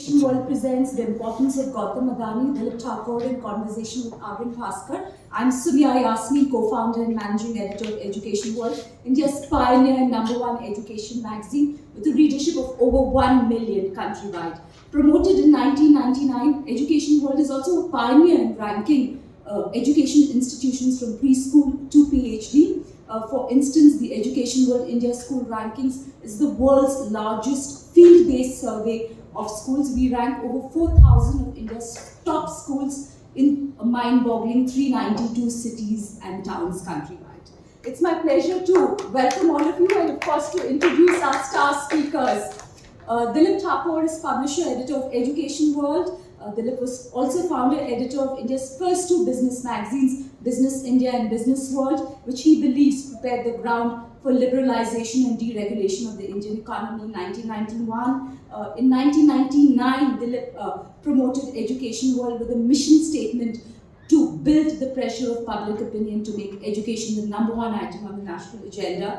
EducationWorld presents The Importance of Gautam Adani, Dilip Thakore in conversation with Bhaskar. I'm Sumya Yasmin, co-founder and managing editor of EducationWorld, India's pioneer and #1 education magazine with a readership of over 1 million countrywide. Promoted in 1999, EducationWorld is also a pioneer in ranking education institutions from preschool to PhD. For instance, the EducationWorld India School Rankings is the world's largest field-based survey of schools. We rank over 4,000 of India's top schools in a mind-boggling 392 cities and towns countrywide. It's my pleasure to welcome all of you and of course to introduce our star speakers. Dilip Thakore is publisher, editor of EducationWorld. Dilip was also founder, editor of India's first two business magazines, Business India and Business World, which he believes prepared the ground for liberalization and deregulation of the Indian economy in 1991. In 1999, Dilip promoted EducationWorld with a mission statement to build the pressure of public opinion to make education the #1 item on the national agenda.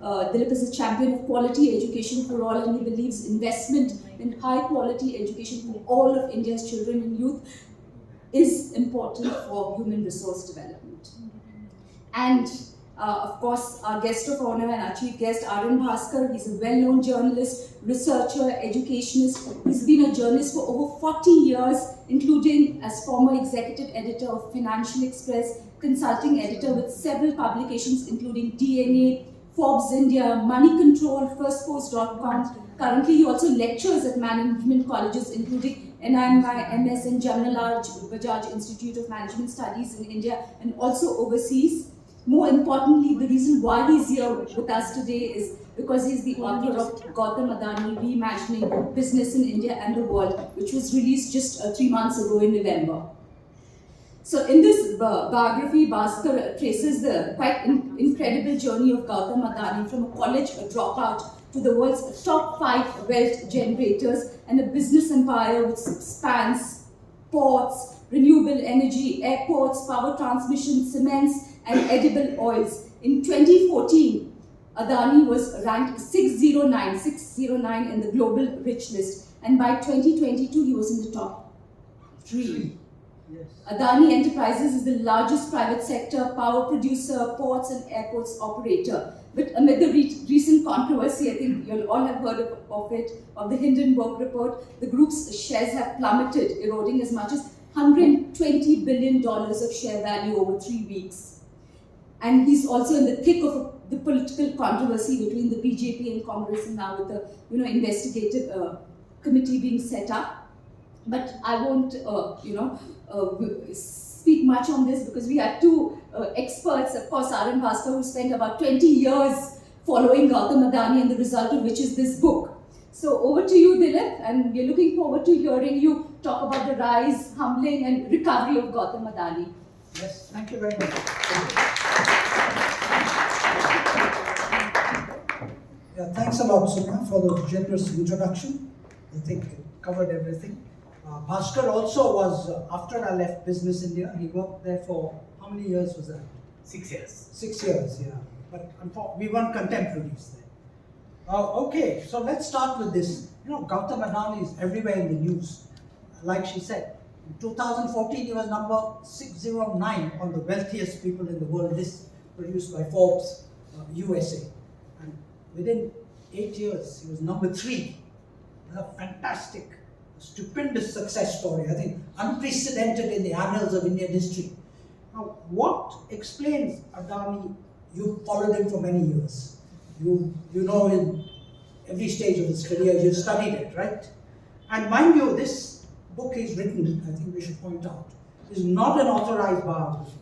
Dilip is a champion of quality education for all, and he believes investment in high quality education for all of India's children and youth is important for human resource development. And of course, our guest of honor and our chief guest, Bhaskar, he's a well-known journalist, researcher, educationist. He's been a journalist for over 40 years, including as former executive editor of Financial Express, consulting editor with several publications including DNA, Forbes India, Money Control, FirstPost.com. Currently, he also lectures at management colleges including NIMI, MS and Jamnalal Bajaj Institute of Management Studies in India and also overseas. More importantly, the reason why he's here with us today is because he's the author of Gautam Adani, Reimagining Business in India and the World, which was released just 3 months ago in November. So in this biography, Bhaskar traces the quite incredible journey of Gautam Adani from a college dropout to the world's top 5 wealth generators and a business empire which spans ports, renewable energy, airports, power transmission, cements, and edible oils. In 2014, Adani was ranked 609 in the global rich list, and by 2022, he was in the top 3. Yes. Adani Enterprises is the largest private sector power producer, ports and airports operator. But amid the recent controversy, I think you'll all have heard of it, of the Hindenburg report, the group's shares have plummeted, eroding as much as $120 billion of share value over 3 weeks. And he's also in the thick of the political controversy between the BJP and Congress, and now with the investigative committee being set up. But I won't speak much on this because we had two experts, of course, Bhaskar, who spent about 20 years following Gautam Adani, and the result of which is this book. So over to you, Dilip, and we're looking forward to hearing you talk about the rise, humbling, and recovery of Gautam Adani. Yes, thank you very much. Yeah, thanks a lot, Sumya, for the generous introduction. I think it covered everything. Bhaskar also was, after I left Business India, he worked there for, how many years was that? 6 years. 6 years, yeah. But we weren't contemporaries then. Okay, so let's start with this. Gautam Adani is everywhere in the news. Like she said, in 2014 he was number 609 on the wealthiest people in the world list produced by Forbes USA. And within 8 years he was number 3. That's a fantastic, stupendous success story, I think unprecedented in the annals of Indian history. Now, what explains Adani? You followed him for many years. You know in every stage of his career, you've studied it, right? And mind you, this book he's written, I think we should point out, is not an authorized biography.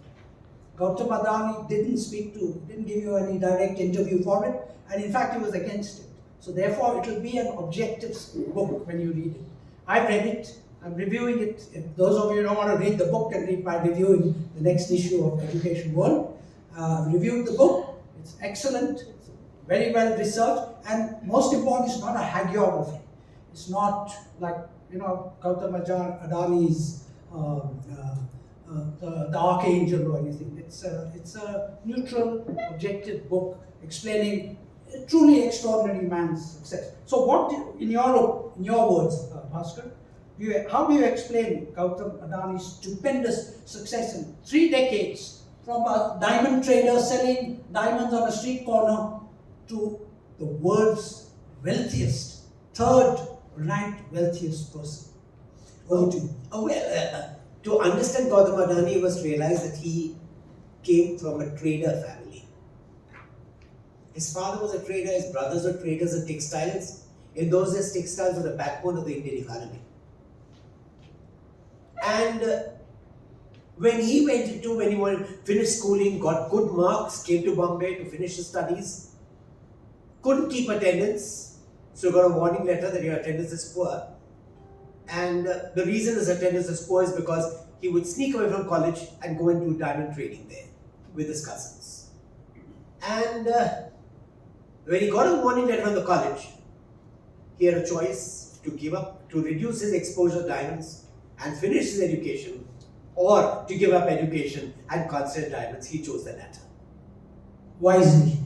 Gautam Adani didn't give you any direct interview for it, and in fact he was against it. So therefore it will be an objective book when you read it. I've read it, I'm reviewing it. If those of you who don't want to read the book can read by reviewing the next issue of EducationWorld. Reviewed the book, it's excellent, it's very well researched, and most important, it's not a hagiography. It's not like, Gautam Adani's the Archangel or anything. It's a neutral, objective book explaining truly extraordinary man's success. So what, in your words, Bhaskar, How do you explain Gautam Adani's stupendous success in 3 decades from a diamond trader selling diamonds on a street corner to the world's wealthiest, third ranked wealthiest person? Over to you. To understand Gautam Adani, you must realize that he came from a trader family. His father was a trader, his brothers were traders in textiles. In those days, textiles were the backbone of the Indian economy. And when he finished schooling, got good marks, came to Bombay to finish his studies, couldn't keep attendance, so got a warning letter that your attendance is poor. And the reason his attendance is poor is because he would sneak away from college and go and do diamond trading there with his cousins. And when he got a warning letter from the college, he had a choice to give up, to reduce his exposure to diamonds and finish his education, or to give up education and concentrate diamonds. He chose the latter. Wisely.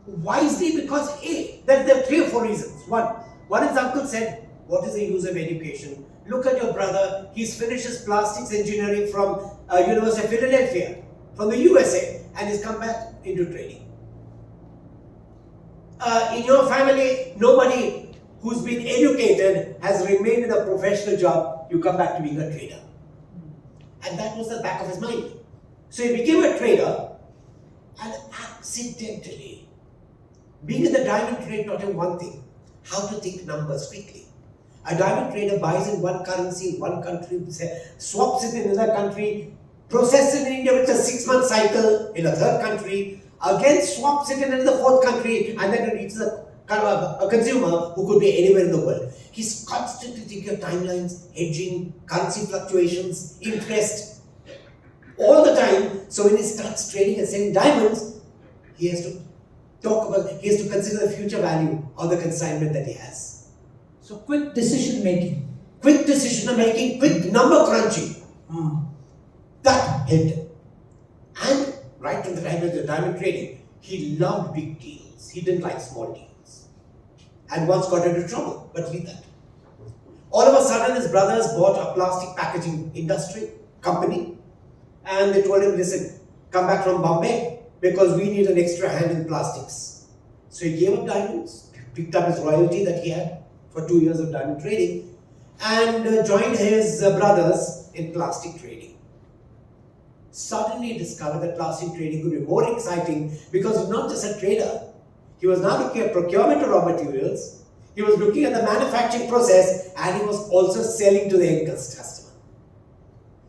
Wisely because there are 3 or 4 reasons. One, his uncle said, what is the use of education? Look at your brother, he's finished his plastics engineering from University of Philadelphia, from the USA, and he's come back into trading. In your family, nobody who's been educated has remained in a professional job, you come back to being a trader. And that was the back of his mind. So he became a trader, and accidentally, being in the diamond trade taught him one thing: how to think numbers quickly. A diamond trader buys in one currency in one country, swaps it in another country, processes it in India with a 6-month cycle in a third country, again swaps it in another 4th country, and then it reaches a consumer who could be anywhere in the world. He's constantly thinking of timelines, hedging, currency fluctuations, interest, all the time. So when he starts trading and selling diamonds, he has to consider the future value of the consignment that he has. So quick decision making. Quick decision making, quick number crunching. That helped him. And right from the time of the diamond trading, he loved big deals. He didn't like small deals. And once got into trouble, but leave that. All of a sudden, his brothers bought a plastic packaging company, and they told him, listen, come back from Bombay because we need an extra hand in plastics. So he gave up diamonds, picked up his royalty that he had for 2 years of diamond trading, and joined his brothers in plastic trading. Suddenly discovered that plastic trading could be more exciting because he's not just a trader. He was now looking at procurement of raw materials, he was looking at the manufacturing process, and he was also selling to the end customer.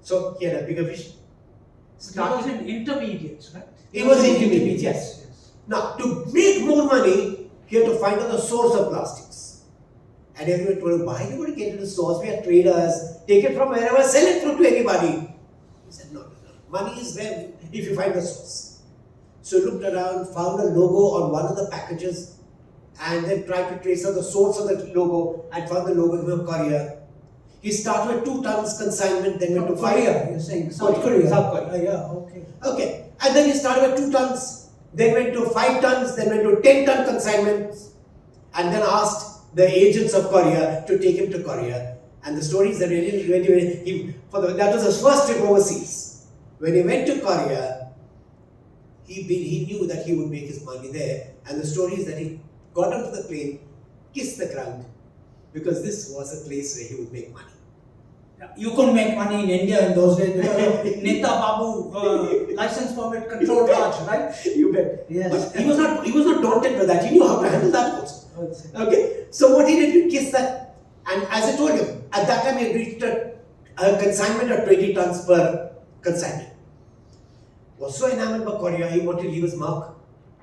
So he had a bigger vision. He was in intermediates, right? He was in intermediates, yes. Now, to make more money, he had to find out the source of plastics. And everyone told him, why do you want to get into the source? We are traders. Take it from wherever, sell it to anybody. He said, no. Money is there if you find the source. So he looked around, found a logo on one of the packages, and then tried to trace out the source of the logo, and found the logo from Korea. He started with 2 tons consignment, then went to 5. Korea, you're saying South Korea. South Korea. Yeah, Okay. And then he started with 2 tons, then went to 5 tons, then went to 10-ton consignments, and then asked the agents of Korea to take him to Korea. And the stories that that was his first trip overseas. When he went to Korea, he knew that he would make his money there. And the story is that he got onto the plane, kissed the ground, because this was a place where he would make money. You couldn't make money in India in those days because of Neta Babu license permit control charge, right? You bet. Yes. But he was not daunted by that. He knew how to handle that also. Okay. So what he did, he kissed that. And as I told you, at that time he reached a consignment of 20 tons per consignment. Was so enamored by Korea, he wanted to leave his mark.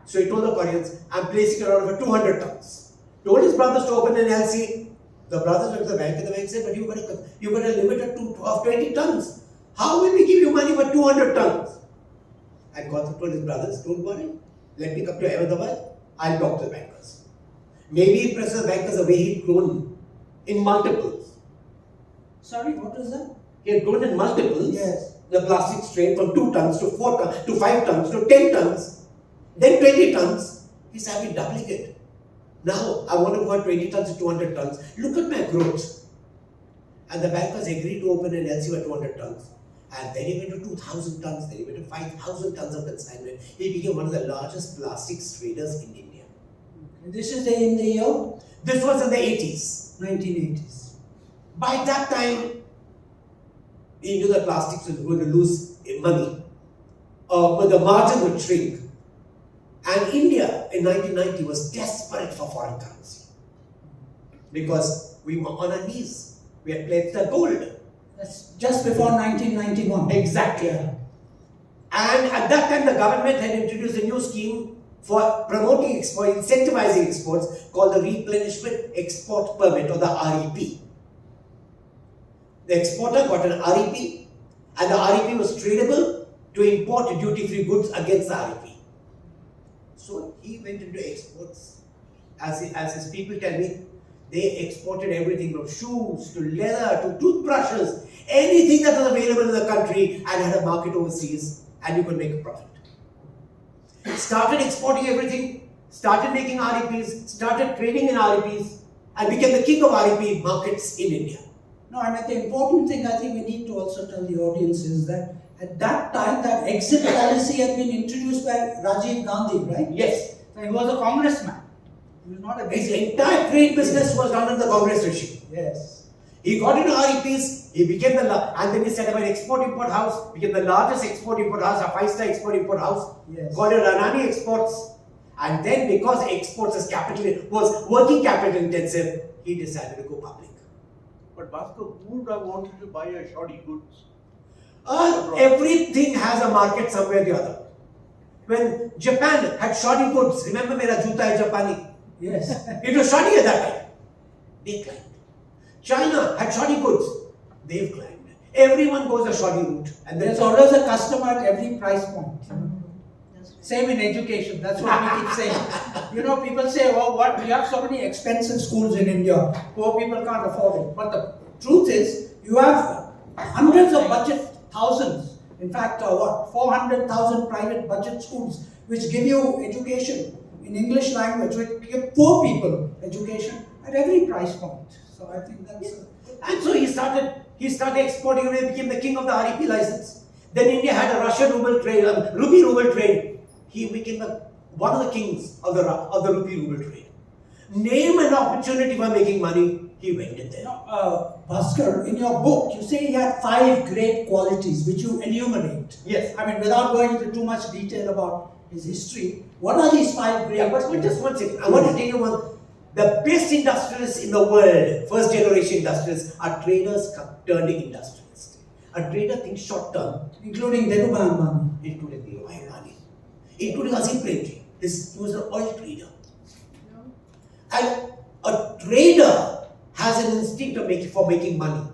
So he told the Koreans, I'm placing around for 200 tons. Told his brothers to open an LC. The brothers went to the bank, and the bank said, but you've got a limit of 20 tons. How will we give you money for 200 tons? And Gautam told his brothers, don't worry, let me come to Ahmedabad, I'll talk to the bankers. Maybe he impresses the bankers the way he'd grown in multiples. Sorry, what was that? He had grown in multiples. Yes. The plastic strain from 2 tons to 4 tons to 5 tons to 10 tons, then 20 tons. He's having doubling it. Now I want to go from 20 tons to 200 tons. Look at my growth. And the bankers agreed to open an LC at 200 tons. And then he went to 2,000 tons, then he went to 5,000 tons of consignment. He became one of the largest plastics traders in India. And this is in the year This was in the 80s. 1980s. By that time, he knew that plastics was going to lose money, but the margin would shrink. And India in 1990 was desperate for foreign currency because we were on our knees. We had pledged the gold. That's just before 1991. Exactly. Yeah. And at that time, the government had introduced a new scheme for promoting export, incentivizing exports called the Replenishment Export Permit, or the REP. The exporter got an REP, and the REP was tradable to import duty-free goods against the REP. So he went into exports. As his people tell me, they exported everything from shoes to leather to toothbrushes, anything that was available in the country and had a market overseas, and you could make a profit. Started exporting everything, started making REPs, started trading in REPs, and became the king of REP markets in India. No, and the important thing I think we need to also tell the audience is that at that time, that exit policy had been introduced by Rajiv Gandhi, right? Yes. So he was a congressman. He was not a His big... entire trade business was done under the Congress regime. Yes. He got into REPs, he became and then he set up an export-import house, became the largest export-import house, a 5-star export-import house, Yes. called it Adani Exports. And then because exports was working capital intensive, he decided to go public. But Bhaskar, who would have wanted to buy a shoddy goods? Everything has a market somewhere or the other. When Japan had shoddy goods, remember mera juta hai Japani? Yes. It was shoddy at that time. They climbed. China had shoddy goods. They've climbed. Everyone goes a shoddy route. And There's always a customer at every price point. Same in education. That's what we keep saying. You know, people say, oh, what? We have so many expensive schools in India. Poor people can't afford it. But the truth is, you have hundreds of budget, thousands. In fact, 400,000 private budget schools which give you education in English language, which give poor people education at every price point. So I think that's... And so he started exporting and he became the king of the REP license. Then India had a Russian ruble trade, rupee ruble trade. He became one of the kings of the rupee ruble trade. Name an opportunity for making money, he went in there. Bhaskar, in your book, you say he had 5 great qualities which you enumerate. Yes. I mean, without going into too much detail about his history, what are these 5 great qualities? But just one second. I want to tell you one. The best industrialists in the world, first generation industrialists, are traders turned industrialists. A trader thinks short term, Including Dilip Thakore. including Dilip Thakore, including Azim Premji. He was an oil trader. And a trader has an instinct for making money,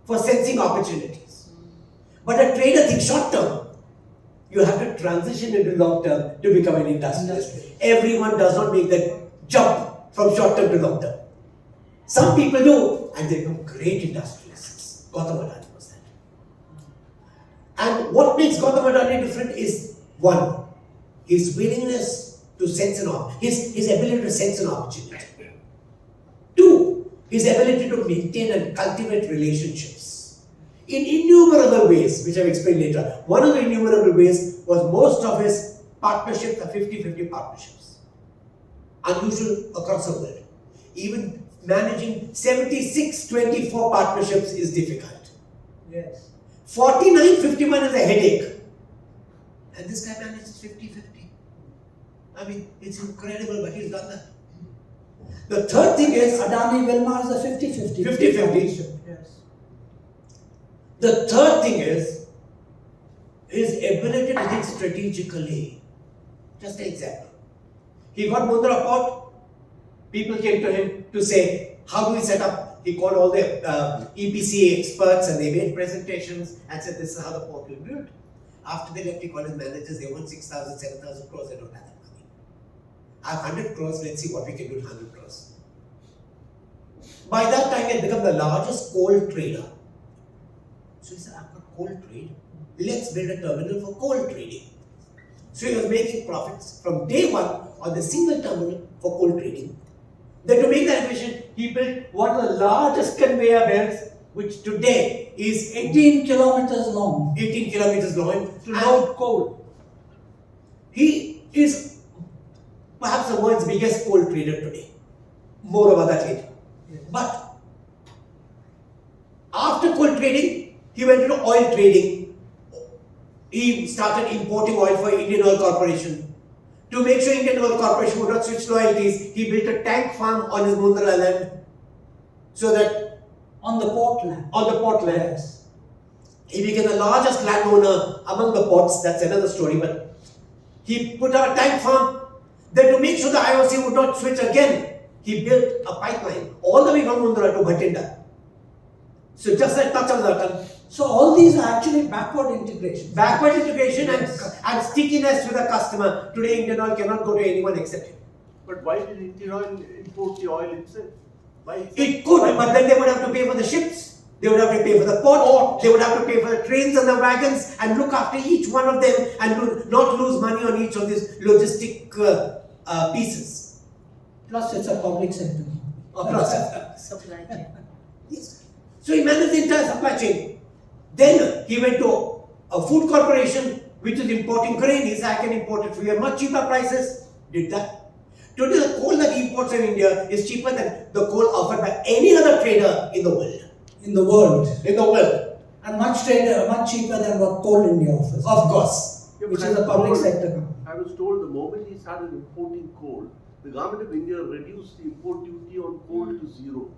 for sensing opportunities. But a trader thinks short term. You have to transition into long term to become an industrialist. Everyone does not make that jump from short term to long term. Some people do, and they become great industrialists. Gautam Adani was that. And what makes Gautam Adani different is, one, his willingness to sense his ability to sense an opportunity. Two, his ability to maintain and cultivate relationships in innumerable ways, which I've explained later. One of the innumerable ways was most of his partnerships are 50-50 partnerships. Unusual across the world. Even managing 76-24 partnerships is difficult. Yes. 49-51 is a headache. And this guy manages 50-50. I mean, it's incredible, but he's done that. The third thing is Adani Wilmar is a 50-50. 50-50. Yes. The third thing is his ability to think strategically. Just an example. He got Mundra Port. People came to him to say, how do we set up? He called all the EPC experts and they made presentations and said, this is how the port will be built. After they left, he called his managers, they want 6,000, 7,000 crores, they don't have that money. I have 100 crores, let's see what we can do with 100 crores. By that time, he had become the largest coal trader. So he said, I've got coal trade, let's build a terminal for coal trading. So he was making profits from day one on the single terminal for coal trading. Then to make that efficient, he built one of the largest conveyor belts which today is 18 kilometers long 18 kilometers long. to And load coal. he is perhaps the world's biggest coal trader today. More about that later. Yes. But after coal trading, he went into oil trading. He started importing oil for Indian Oil Corporation. To make sure Indian Oil Corporation would not switch loyalties, he built a tank farm on his Mundra land so that On the port land. on the port land, Yes. he became the largest landowner among the ports. That's another story. But he put up a tank farm. Then to make sure the IOC would not switch again, he built a pipeline all the way from Mundra to Bhatinda. So just a touch of the button. So all these are actually backward integration. Backward integration Yes. and stickiness with the customer. Today Indian Oil cannot go to anyone except him. But why did Indian Oil import the oil itself? Why itself? It could, but then they would have to pay for the ships. They would have to pay for the port. They would have to pay for the trains and the wagons and look after each one of them and not lose money on each of these logistic pieces. Plus it's a public sector. Supply chain. Yes. So he managed the entire supply chain. Then he went to a food corporation which is importing grain. He said, I can import it for you at much cheaper prices. Did that. Today the coal that he imports in India is cheaper than the coal offered by any other trader in the world. In the world. In the world. And much cheaper than what Coal India offers. Of course. Yeah, Which but is I a public was told- sector company. I was told the moment he started importing coal, the government of India reduced the import duty on coal to zero.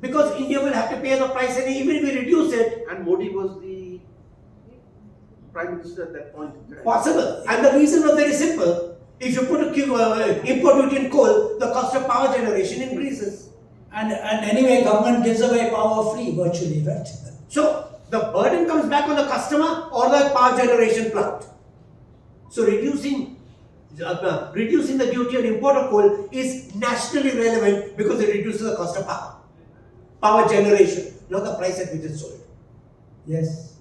Because India will have to pay the price, and even if we reduce it, And Modi was the Prime Minister at that point in time. possible. And the reason was very simple. If you put a import duty in coal, the cost of power generation increases. And anyway, government gives away power free virtually, right? So the burden comes back on the customer or the power generation plant. So reducing the duty on import of coal is nationally relevant because it reduces the cost of power generation, not the price at which it's sold. Yes.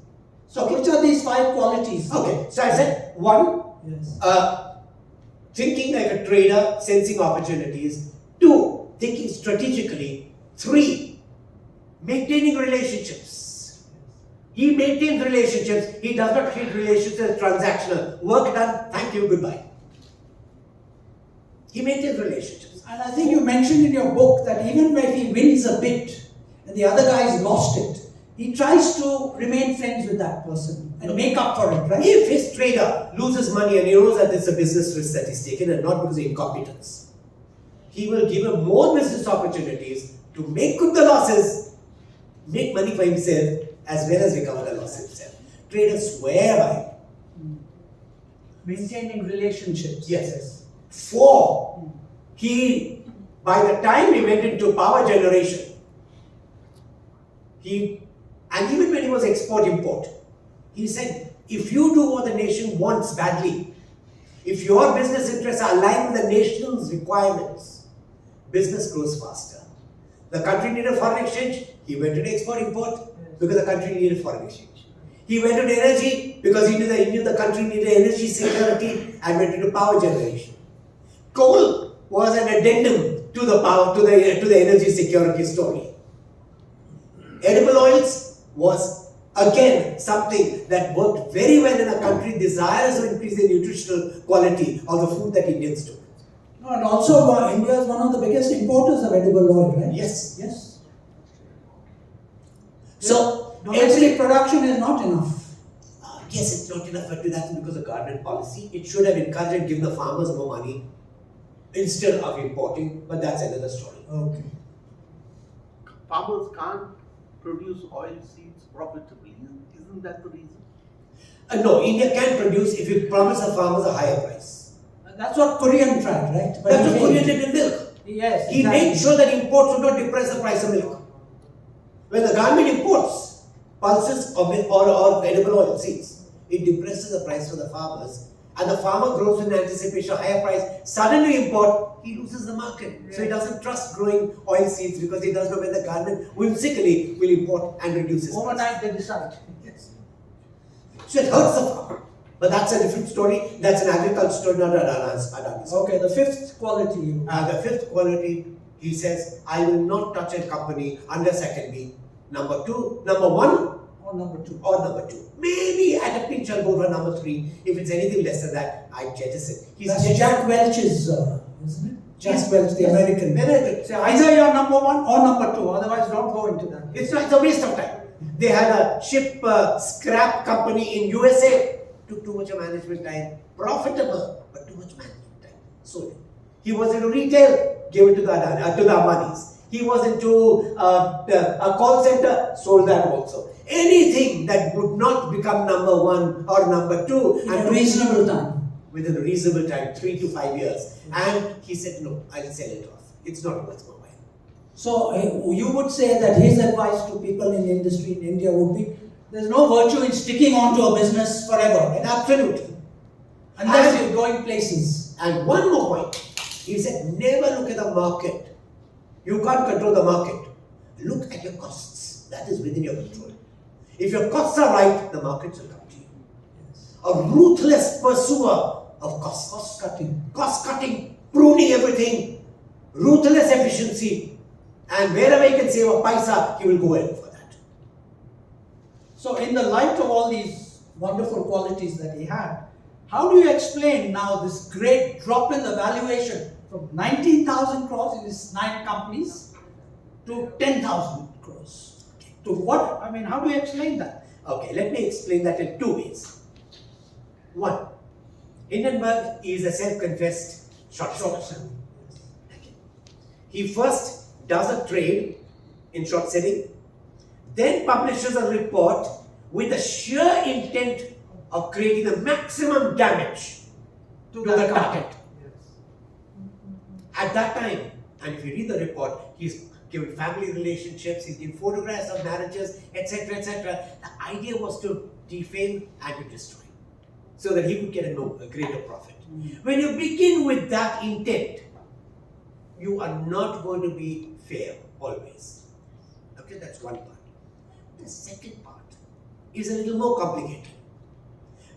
So Okay. which are these 5 qualities? Okay, so I said one, Yes. thinking like a trader, sensing opportunities. 2, thinking strategically. 3, maintaining relationships. He maintains relationships. He does not treat relationships as transactional. Work done, thank you, goodbye. He maintains relationships. And I think you mentioned in your book that even when he wins a bid and the other guy's lost it, he tries to remain friends with that person and make up for it, right? If his trader loses money and he knows that it's a business risk that he's taken and not because of incompetence, he will give him more business opportunities to make good the losses, make money for himself, as well as recover the loss himself. Traders swear by it. Maintaining relationships. Yes. 4, by the time he went into power generation, and even when he was export-import, he said, if you do what the nation wants badly, if your business interests are aligned with the nation's requirements, business grows faster. The country needed foreign exchange, he went into export-import because the country needed foreign exchange. He went into energy because he knew the country needed energy security and went into power generation. Coal was an addendum to the energy security story. Edible oils was again something that worked very well in a country desirous of increasing the nutritional quality of the food that Indians took. No, and also India is one of the biggest importers of edible oil, right? Yes. Yes. So Domestic production is not enough. yes, it's not enough, but that's because of government policy. It should have encouraged and given the farmers more money instead of importing, but that's another story. Okay. Farmers can't produce oil seeds profitably. Isn't that the reason? No, India can produce if you promise the farmers a higher price. That's what Korean tried, right? But That's he what Korea failed. did in milk. Yes. He made sure that imports would not depress the price of milk. When the government imports pulses or edible oil seeds, it depresses the price for the farmers, and the farmer grows in anticipation of higher price. Suddenly import, he loses the market. So he doesn't trust growing oil seeds because he doesn't know when the government whimsically will import and reduce his price. Overnight they decide. Yes. So it hurts the farmer. But that's a different story. That's an agriculture story, not Adani's. Okay, the 5th quality. The 5th quality, he says, I will not touch a company unless I can be number 2, number 1 Or number 2. or number 2. Maybe at a pinch I'll go for number 3. If it's anything less than that, I jettison. That's Jack Welch's, isn't it? Jack Welch, the American. So Either you're number 1 or number 2, otherwise don't go into that. it's a waste of time. They had a ship scrap company in USA. Took too much of management time. Profitable, but too much management time. Sold it. He was into retail, gave it to the Adanis. He was into a call center, sold that also. Anything that would not become number 1 or number 2 In a reasonable time. within a reasonable time, 3 to 5 years. And he said, no, I'll sell it off. It's not worth my while. So you would say that his advice to people in the industry in India would be, there's no virtue in sticking on to a business forever, right? Absolutely. Unless you're going places. And one more point. He said, never look at the market. You can't control the market. Look at your costs. That is within your control. If your costs are right, the markets will come to you. Yes. A ruthless pursuer of costs. Cost cutting, pruning everything, ruthless efficiency. And wherever he can save a paisa, he will go in for that. So in the light of all these wonderful qualities that he had, how do you explain now this great drop in the valuation from 19,000 crores in his 9 companies to 10,000 crores? To what? I mean, how do you explain that? Okay, let me explain that in 2 ways. 1. Hindenburg is a self-confessed short seller. He first does a trade in short selling, then publishes a report with the sheer intent of creating the maximum damage to the target. At that time, and if you read the report, he's given family relationships, he's given photographs of marriages, etc., etc. The idea was to defame and to destroy, so that he could get a greater profit. When you begin with that intent, you are not going to be fair always. Okay, that's one part. The second part is a little more complicated.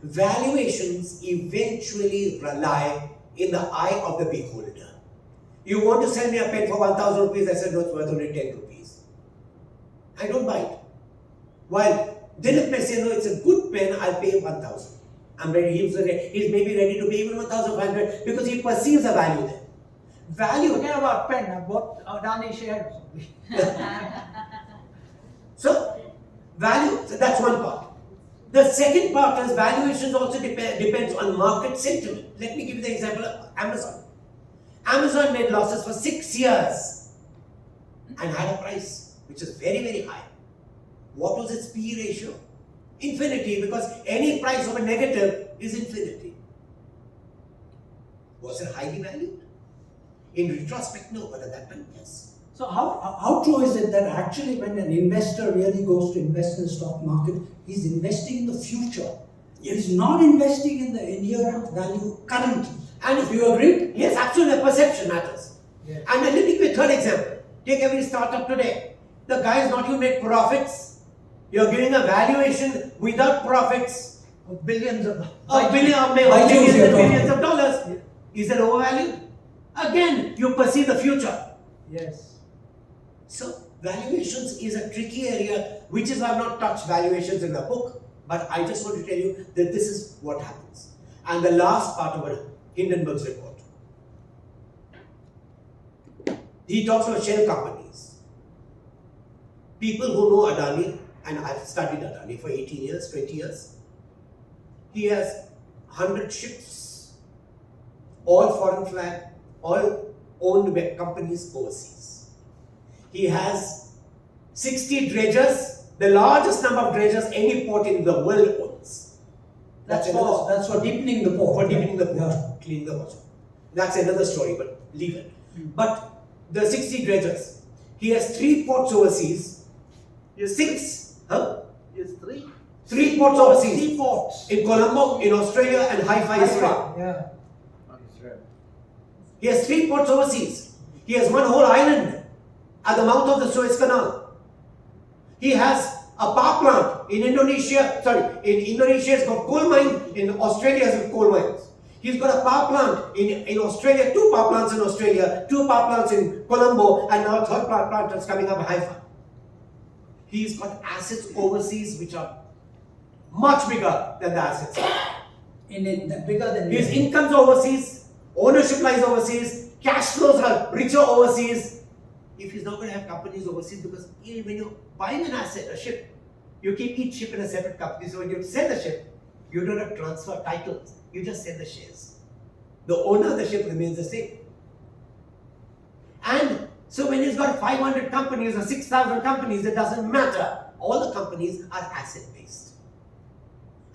Valuations eventually lie in the eye of the beholder. You want to sell me a pen for 1,000 rupees, I said no, it's worth only 10 rupees. I don't buy it. While Dilip may say, no, it's a good pen, I'll pay 1,000. I'm ready, he's maybe ready to pay even 1,500 because he perceives a value there. Value. Forget about pen, I bought Adani shares. So, value, so that's one part. The second part is valuations also depends on market sentiment. Let me give you the example of Amazon. Amazon made losses for 6 years and had a price which is very, very high. What was its PE ratio? Infinity, because any price of a negative is infinity. Was it highly valued? In retrospect, no, but at that time, yes. So how true is it that actually when an investor really goes to invest in the stock market, he's investing in the future? Yes. He's not investing in the inherent value currently. And if Do you agree? Yes, absolutely, perception matters. Yes. And then let me give you a third example. Take every startup today. The guy is not going to make profits. You're giving a valuation without profits Of billions of of billions and billions of dollars. Yeah. Is that overvalued? Again, you perceive the future. Yes. So, valuations is a tricky area, which is why I've not touched valuations in the book, but I just want to tell you that this is what happens. And the last part of Hindenburg's report. He talks about shell companies. People who know Adani, and I've studied Adani for 18 years, 20 years. He has 100 ships, all foreign flag, all owned by companies overseas. He has 60 dredgers, the largest number of dredgers any port in the world owns. That's for deepening the port. For deepening the port, Yeah. cleaning the water. That's another story, but leave it. But the 60 dredgers, he has 3 ports overseas, Yes, 6, huh? Yes, 3. 3 ports overseas. 3 ports. In Colombo, in Australia, and Haifa, Israel. Yeah. He has 3 ports overseas. He has one whole island at the mouth of the Suez Canal. He has a power plant in Indonesia. In Indonesia, he's got coal mine. In Australia, he's got coal mines. He's got a power plant in Australia, 2 power plants in Australia, 2 power plants in Colombo, and now a 3rd power plant that's coming up in Haifa. He's got assets overseas which are much bigger than the assets. Bigger than His India. income's overseas, ownership lies overseas, cash flows are richer overseas. If he's not going to have companies overseas, because when you're buying an asset, a ship, you keep each ship in a separate company. So when you sell the ship, you don't have transfer titles. You just sell the shares. The owner of the ship remains the same. And so when he's got 500 companies or 6,000 companies, it doesn't matter. All the companies are asset-based.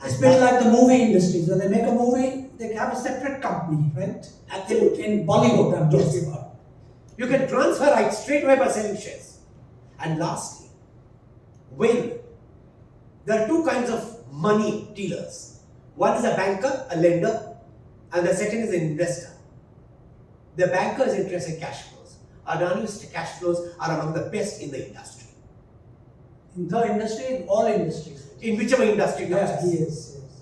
It's a bit like the movie industry. When they make a movie, they have a separate company, right? Absolutely. In Bollywood, I'm Yes. talking about. You can transfer rights straight away by selling shares. And lastly, when there are two kinds of money dealers. One is a banker, a lender, and the second is an investor. The banker is interested in cash flows. Adani's cash flows are among the best in the industry. In the industry, in all industries. In whichever industry comes. Yeah, he is. Yes.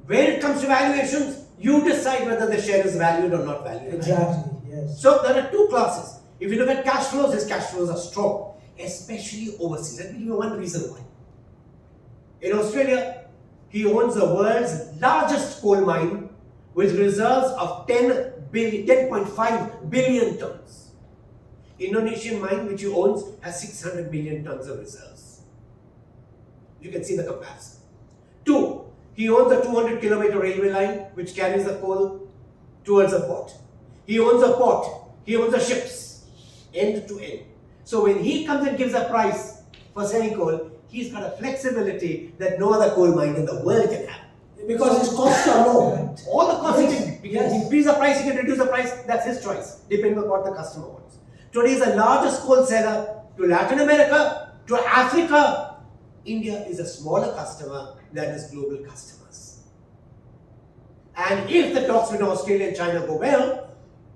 When it comes to valuations, you decide whether the share is valued or not valued. Exactly, yes. So there are two classes. If you look at cash flows, his cash flows are strong, especially overseas. Let me give you one reason why. In Australia, he owns the world's largest coal mine with reserves of 10.5 billion tons. Indonesian mine which he owns has 600 million tons of reserves. You can see the comparison. Two, he owns a 200-kilometer railway line which carries the coal towards a port. He owns a port. He owns the ships, end to end. So when he comes and gives a price for selling coal, he's got a flexibility that no other coal mine in the world can have. Because his costs are low, right? All the costs, Yes. he can increase the price, he can reduce the price, that's his choice, depending on what the customer wants. Today is the largest coal seller to Latin America, to Africa. India is a smaller customer than his global customers. And if the talks with Australia and China go well,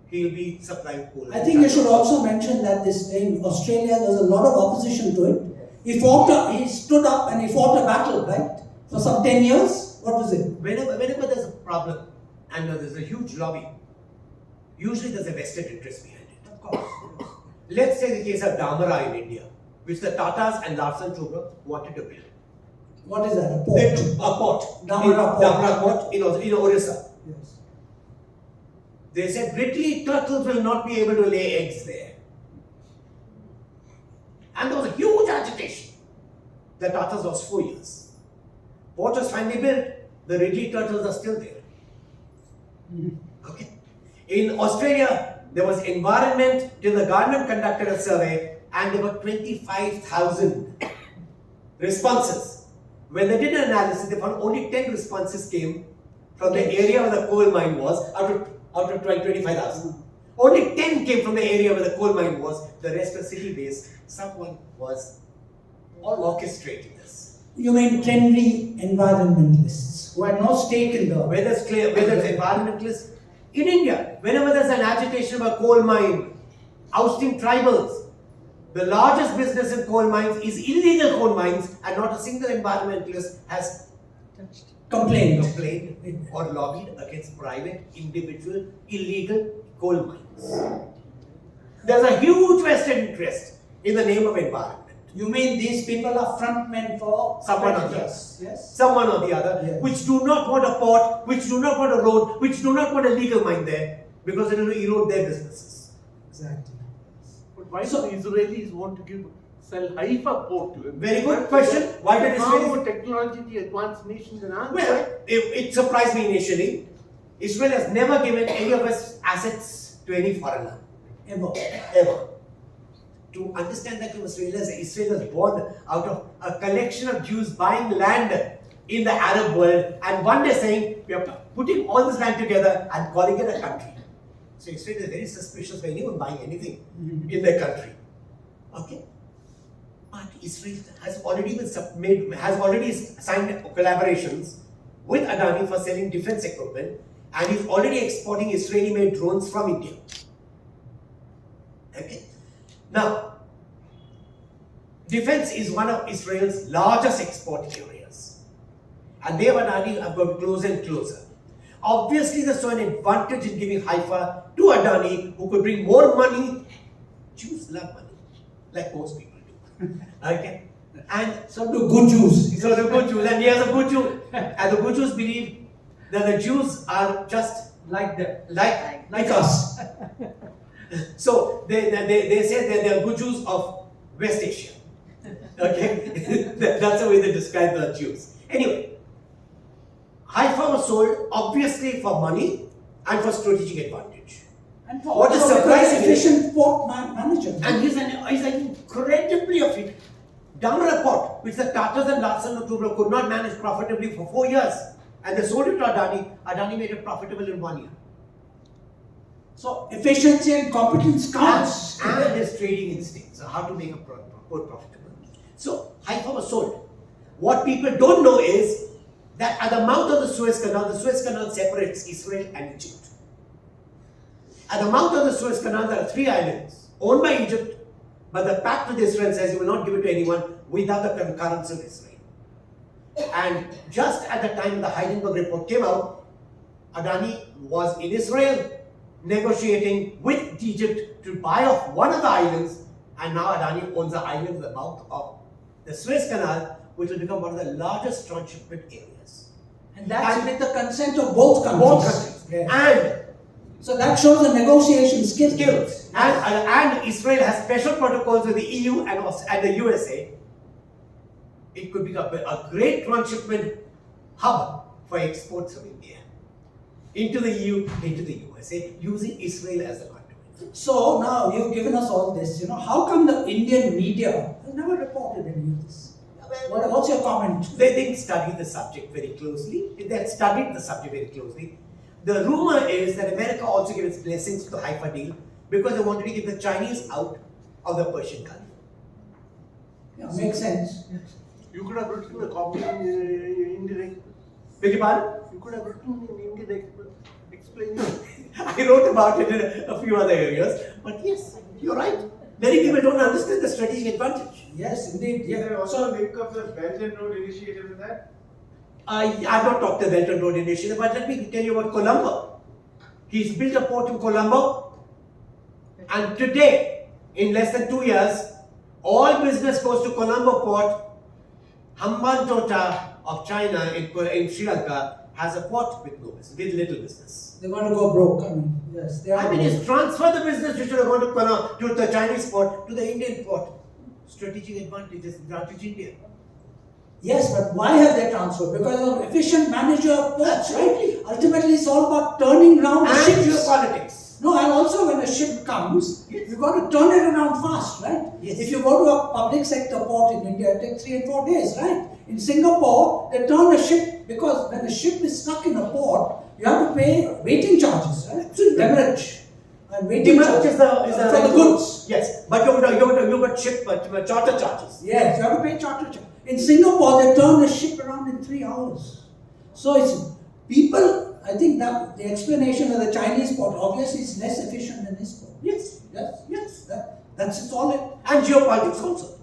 he'll be supplying coal. I think you should also mention that in Australia, there's a lot of opposition to it. He stood up and he fought a battle, right? For some 10 years. What was it? Whenever there's a problem and there's a huge lobby, usually there's a vested interest behind it. Of course. Let's say the case of Damara in India, which the Tatas and Larsen Toubro wanted to build. What is that? A port? A port. Damara port. Damara port in Orissa. Yes. They said Ridley turtles will not be able to lay eggs there. And there was a huge agitation. The Tatas lost 4 years. Port was finally built, the Ridley turtles are still there. Okay. In Australia, there was environment till the government conducted a survey and there were 25,000 responses. When they did an analysis, they found only 10 responses came from the area where the coal mine was out of 25,000. Only 10 came from the area where the coal mine was, the rest were city-based. Someone was orchestrating this. You mean trendy environmentalists who had no stake in the... Whether it's environmentalists, in India, whenever there's an agitation about coal mine, ousting tribals, the largest business in coal mines is illegal coal mines, and not a single environmentalist has complained or lobbied against private, individual, illegal coal mines. There's a huge vested interest in the name of environment. You mean these people are frontmen for Someone or the other. Yes. Someone or the other, Yes. which do not want a port, which do not want a road, which do not want a legal mine there, because it will erode their businesses. Exactly. But why do the Israelis want to sell Haifa port to him? Very good question. Why did How Israel? technologically advanced nation than us? Well, it surprised me initially. Israel has never given any of its assets to any foreigner. Ever. To understand that Israel is born out of a collection of Jews buying land in the Arab world, and one day saying, we are putting all this land together and calling it a country. So Israel is very suspicious of anyone buying anything in their country. Okay? But Israel has already signed collaborations with Adani for selling defense equipment, and is already exporting Israeli-made drones from India. Okay? Now, defense is one of Israel's largest export areas. And they and Adani have got closer and closer. Obviously, they saw an advantage in giving Haifa to Adani, who could bring more money. Jews love money, like most people do. Okay? And So do good Jews. so the good Jews, and he has a good Jew, and the good Jews believe that the Jews are just Like them. like us. So they say that they are good Jews of West Asia. Okay, that's the way they describe the Jews. Anyway, Haifa was sold obviously for money and for strategic advantage. And for What is also surprising very efficient port manager. And he's incredibly efficient. Damara port, which the Tatars and Larsen could not manage profitably for 4 years, and they sold it to Adani. Adani made it profitable in 1 year. So efficiency and competence counts. And his trading instincts, so how to make a port profitable. So Haifa was sold. What people don't know is that at the mouth of the Suez Canal separates Israel and Egypt. At the mouth of the Suez Canal, there are 3 islands owned by Egypt, but the pact with Israel says you will not give it to anyone without the concurrence of Israel. And just at the time the Heidelberg report came out, Adani was in Israel negotiating with Egypt to buy off one of the islands, and now Adani owns the island at the mouth of the Suez Canal, which will become one of the largest transshipment areas. And that's with the consent of both countries. Both countries. Yes. And So that shows the negotiation skills. And Israel has special protocols with the EU and the USA. It could become a great transshipment hub for exports from India into the EU, into the USA, using Israel as the conduit. So now you've given us all this, how come the Indian media has never reported any of this? What's your comment? They didn't study the subject very closely. They had studied the subject very closely. The rumor is that America also gave its blessings to the Haifa deal because they wanted to get the Chinese out of the Persian Gulf. Yeah, makes sense. You could have written a copy in Indian Express. Beg your pardon? You could have written in Indian Express explaining it. I wrote about it in a few other areas, but yes, you're right. Many people don't understand the strategic advantage. Yes, indeed. Is Yeah. there also a link of the Belt and Road Initiative with that? I've not talked the Belt and Road Initiative, but let me tell you about Colombo. He's built a port in Colombo, and today, in less than 2 years, all business goes to Colombo port. Hambantota of China in Sri Lanka has a port with no business, with little business. They're going to go broke. Yes, they are. It's transfer the business which should have gone to the Chinese port to the Indian port. Strategic advantages, advantage India. Yes, but why have they transferred? Because of efficient manager of ports, right? Ultimately, it's all about turning around the And ships. geopolitics. No, and also when a ship comes, you've got to turn it around fast, right? Yes. If you go to a public sector port in India, it takes 3 and 4 days, right? In Singapore, they turn a ship because when a ship is stuck in a port, you have to pay waiting charges, right? Demurrage. And waiting Demurrage charges is the for the goods. Yes, but you got ship charter charges. Yes, you have to pay charter charge. In Singapore, they turn a ship around in 3 hours. So it's people, I think that the explanation of the Chinese port obviously is less efficient than this port. Yes, Yes. That's all it. and geopolitics also.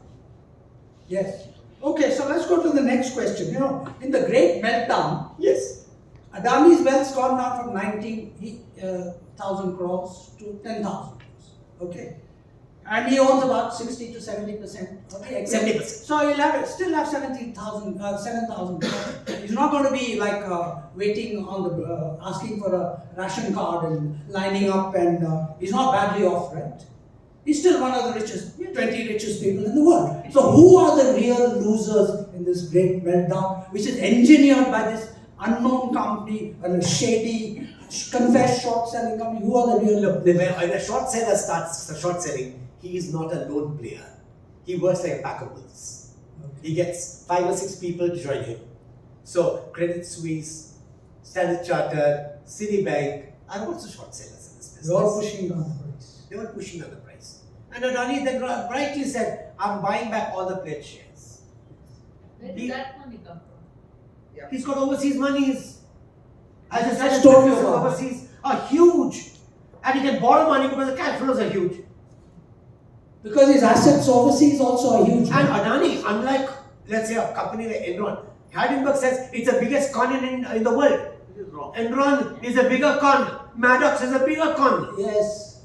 Yes. Okay, so let's go to the next question. In the great meltdown, Yes. Adani's wealth's gone down from 19,000 crores to 10,000 crores. Okay. And he owns about 60 to 70% of the equity. 70%. So he'll still have 7,000 crores. He's not going to be like waiting on the, asking for a ration card and lining up, and he's not badly off, right? He's still one of the richest, 20 richest people in the world. So who are the real losers in this great meltdown, which is engineered by this unknown company, a shady, confessed short-selling company? Who are the real losers? When a short seller starts the short selling, he is not a lone player. He works like a pack of wolves. He gets 5 or 6 people to join him. So Credit Suisse, Standard Chartered, Citibank are also short sellers in this business. They're all pushing down the price. They were pushing down the price. And Adani then rightly said, I'm buying back all the pledged shares. Where did that money come from? He's got overseas monies. As I said, his Story businesses of overseas are huge. And he can borrow money because the cash flows are huge. Because his assets overseas also are huge. And Adani, unlike, let's say, a company like Enron, Heidelberg says it's the biggest con in the world. It is wrong. Enron is a bigger con. Maddox is a bigger con. Yes.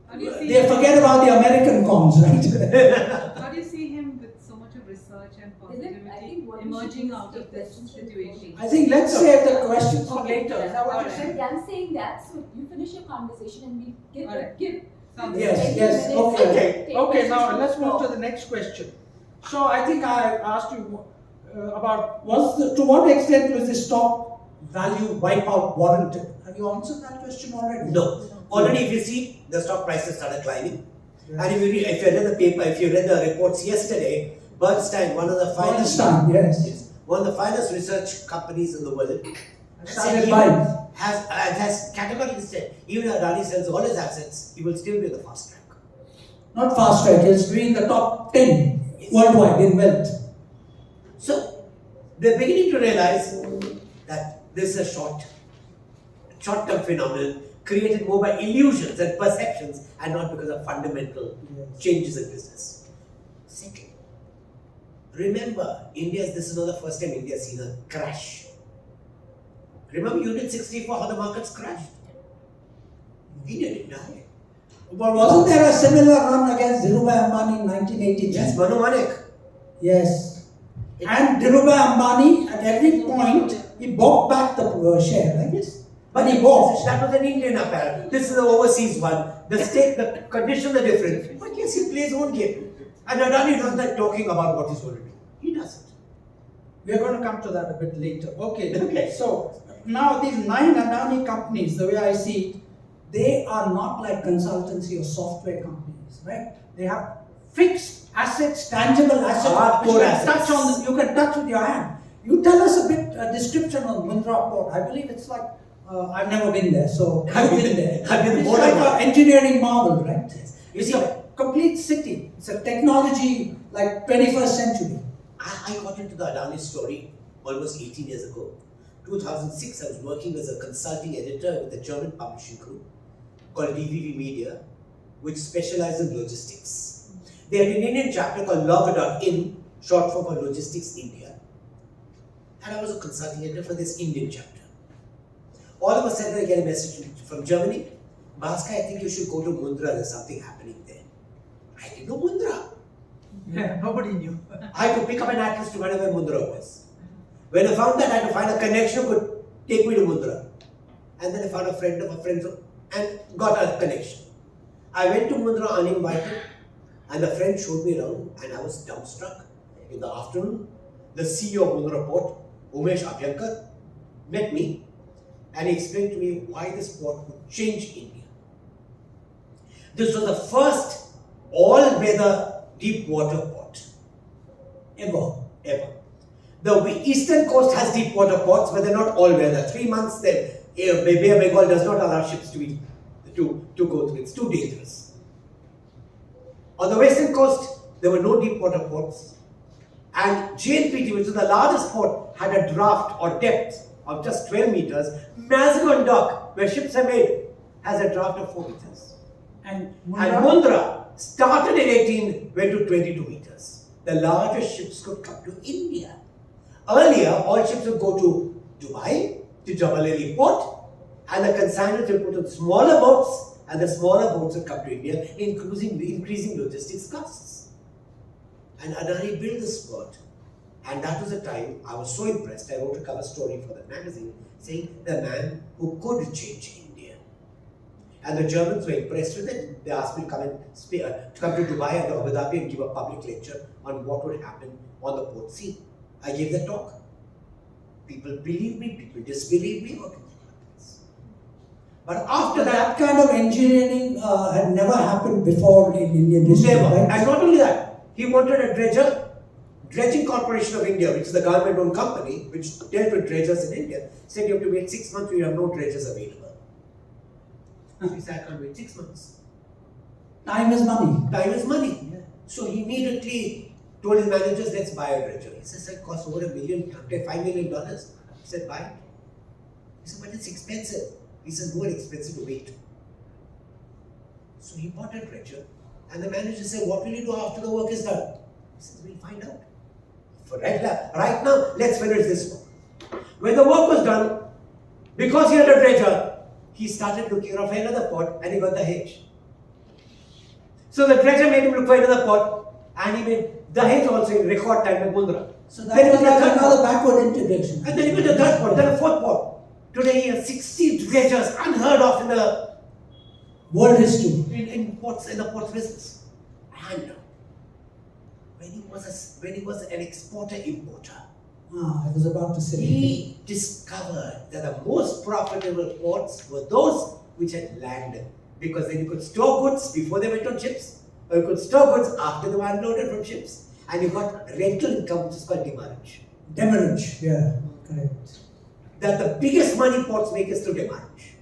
How do you see They forget about the American cons, right? How do you see him with so much of research and Dilip, I think positivity what we emerging should out do is of this take situation? I think let's save the questions for later. Is that what All you're right. saying? Yeah, I'm saying that, so you finish your conversation and we give, Alright. give. Sounds Yes, Take yes, minutes, okay. take Okay, questions now from let's the move floor. to the next question. So I think I asked you about to what extent was the stock value wipeout warranted? Have you answered that question already? No. Already, if you see, the stock prices started climbing. Yeah. And if you read the paper, if you read the reports yesterday, Bernstein, one of the finest, Bernstein, yes. one of the finest research companies in the world, Started said buying. has categorically said, even if Adani sells all his assets, he will still be in the fast track. Not fast track, it's in the top 10 Yes. worldwide in wealth. So they're beginning to realize that this is a short-term phenomenon created more by illusions and perceptions and not because of fundamental Yes. changes in business. Second, remember, this is not the first time India has seen a crash. Remember Unit 64, how the markets crashed? India didn't die. But wasn't there a similar run against Dilip Ambani in 1983? Yes, Manu Manek. Yes. And Dilip Ambani, at every point, he bought back the share, right? Yes. But he bought. That was an Indian affair. This is an overseas one. The conditions are different. But yes, he plays his own game. And Adani doesn't like talking about what he's going to do. He doesn't. We are going to come to that a bit later. Okay. Okay. So now these 9 Adani companies, the way I see it, they are not like consultancy or software companies, right? They have fixed assets, tangible assets, Hardcore which you can assets. touch you can touch with your hand. You tell us a bit description on Mundra Port. I believe it's like I've never been there, so I've been there. I've been It's more like than an once. engineering marvel, right? You It's see- a complete city. It's a technology like 21st century. I got into the Adani story almost 18 years ago. 2006, I was working as a consulting editor with a German publishing group called DVV Media, which specialized in logistics. They had an Indian chapter called Log.in, short form for Logistics India. And I was a consulting editor for this Indian chapter. All of a sudden, I get a message from Germany. Bhaskar, I think you should go to Mundra, there's something happening there. I didn't know Mundra. Yeah, nobody knew. I could pick up an atlas to find out where Mundra was. When I found that, I had to find a connection who could take me to Mundra. And then I found a friend of a friend and got a connection. I went to Mundra uninvited and the friend showed me around and I was dumbstruck. In the afternoon, the CEO of Mundra Port, Umesh Abhyankar, met me and he explained to me why this port would change India. This was the first all-weather deep water port ever. The eastern coast has deep water ports, but they're not all-weather. 3 months, the Bay of Bengal does not allow ships to go through. It's too dangerous. On the western coast, there were no deep water ports, and JNPT, which is the largest port, had a draft or depth of just 12 meters. Mazagon Dock, where ships are made, has a draft of 4 meters. And And Mundra started in 18, went to 22 meters. The largest ships could come to India. Earlier, all ships would go to Dubai, to Jebel Ali port, and the consignors would put on smaller boats, and the smaller boats would come to India, increasing logistics costs. And Adani built this port. And that was the time I was so impressed. I wrote a cover story for the magazine saying the man who could change India. And the Germans were impressed with it. They asked me to come to Dubai and Abu Dhabi and give a public lecture on what would happen on the port scene. I gave the talk. People believed me, people disbelieved me. Okay. But after that kind of engineering had never happened before in Indian history, never. right? And not only that, he wanted a Dredging Corporation of India, which is the government-owned company, which dealt with dredgers in India, said you have to wait 6 months, we have no dredgers available. He said, I can't wait 6 months. Time is money. Time is money. Yeah. So he immediately told his managers, let's buy a dredger. He says, it costs over $1 million, $5 million. He said, buy it. He said, but it's expensive. He said, more expensive to wait. So he bought a dredger, and the manager said, what will you do after the work is done? He says, we'll find out. For right now, let's finish this work. When the work was done, because he had a dredger, he started looking around for another port and he got the hedge. So the dredger made him look for another port, and he made Dahej also in record time with Mundra. So that was like another backward integration. And then he built a third port, then a fourth port. Today he has 60 dredgers, unheard of in the World history. in the ports business. And when he was an exporter-importer, I was about to say. he discovered that the most profitable ports were those which had land, because then you could store goods before they went on ships, or you could store goods after they were unloaded from ships, and you got rental income, which is called demurrage. Demurrage, yeah, correct. That the biggest money ports make is through demurrage.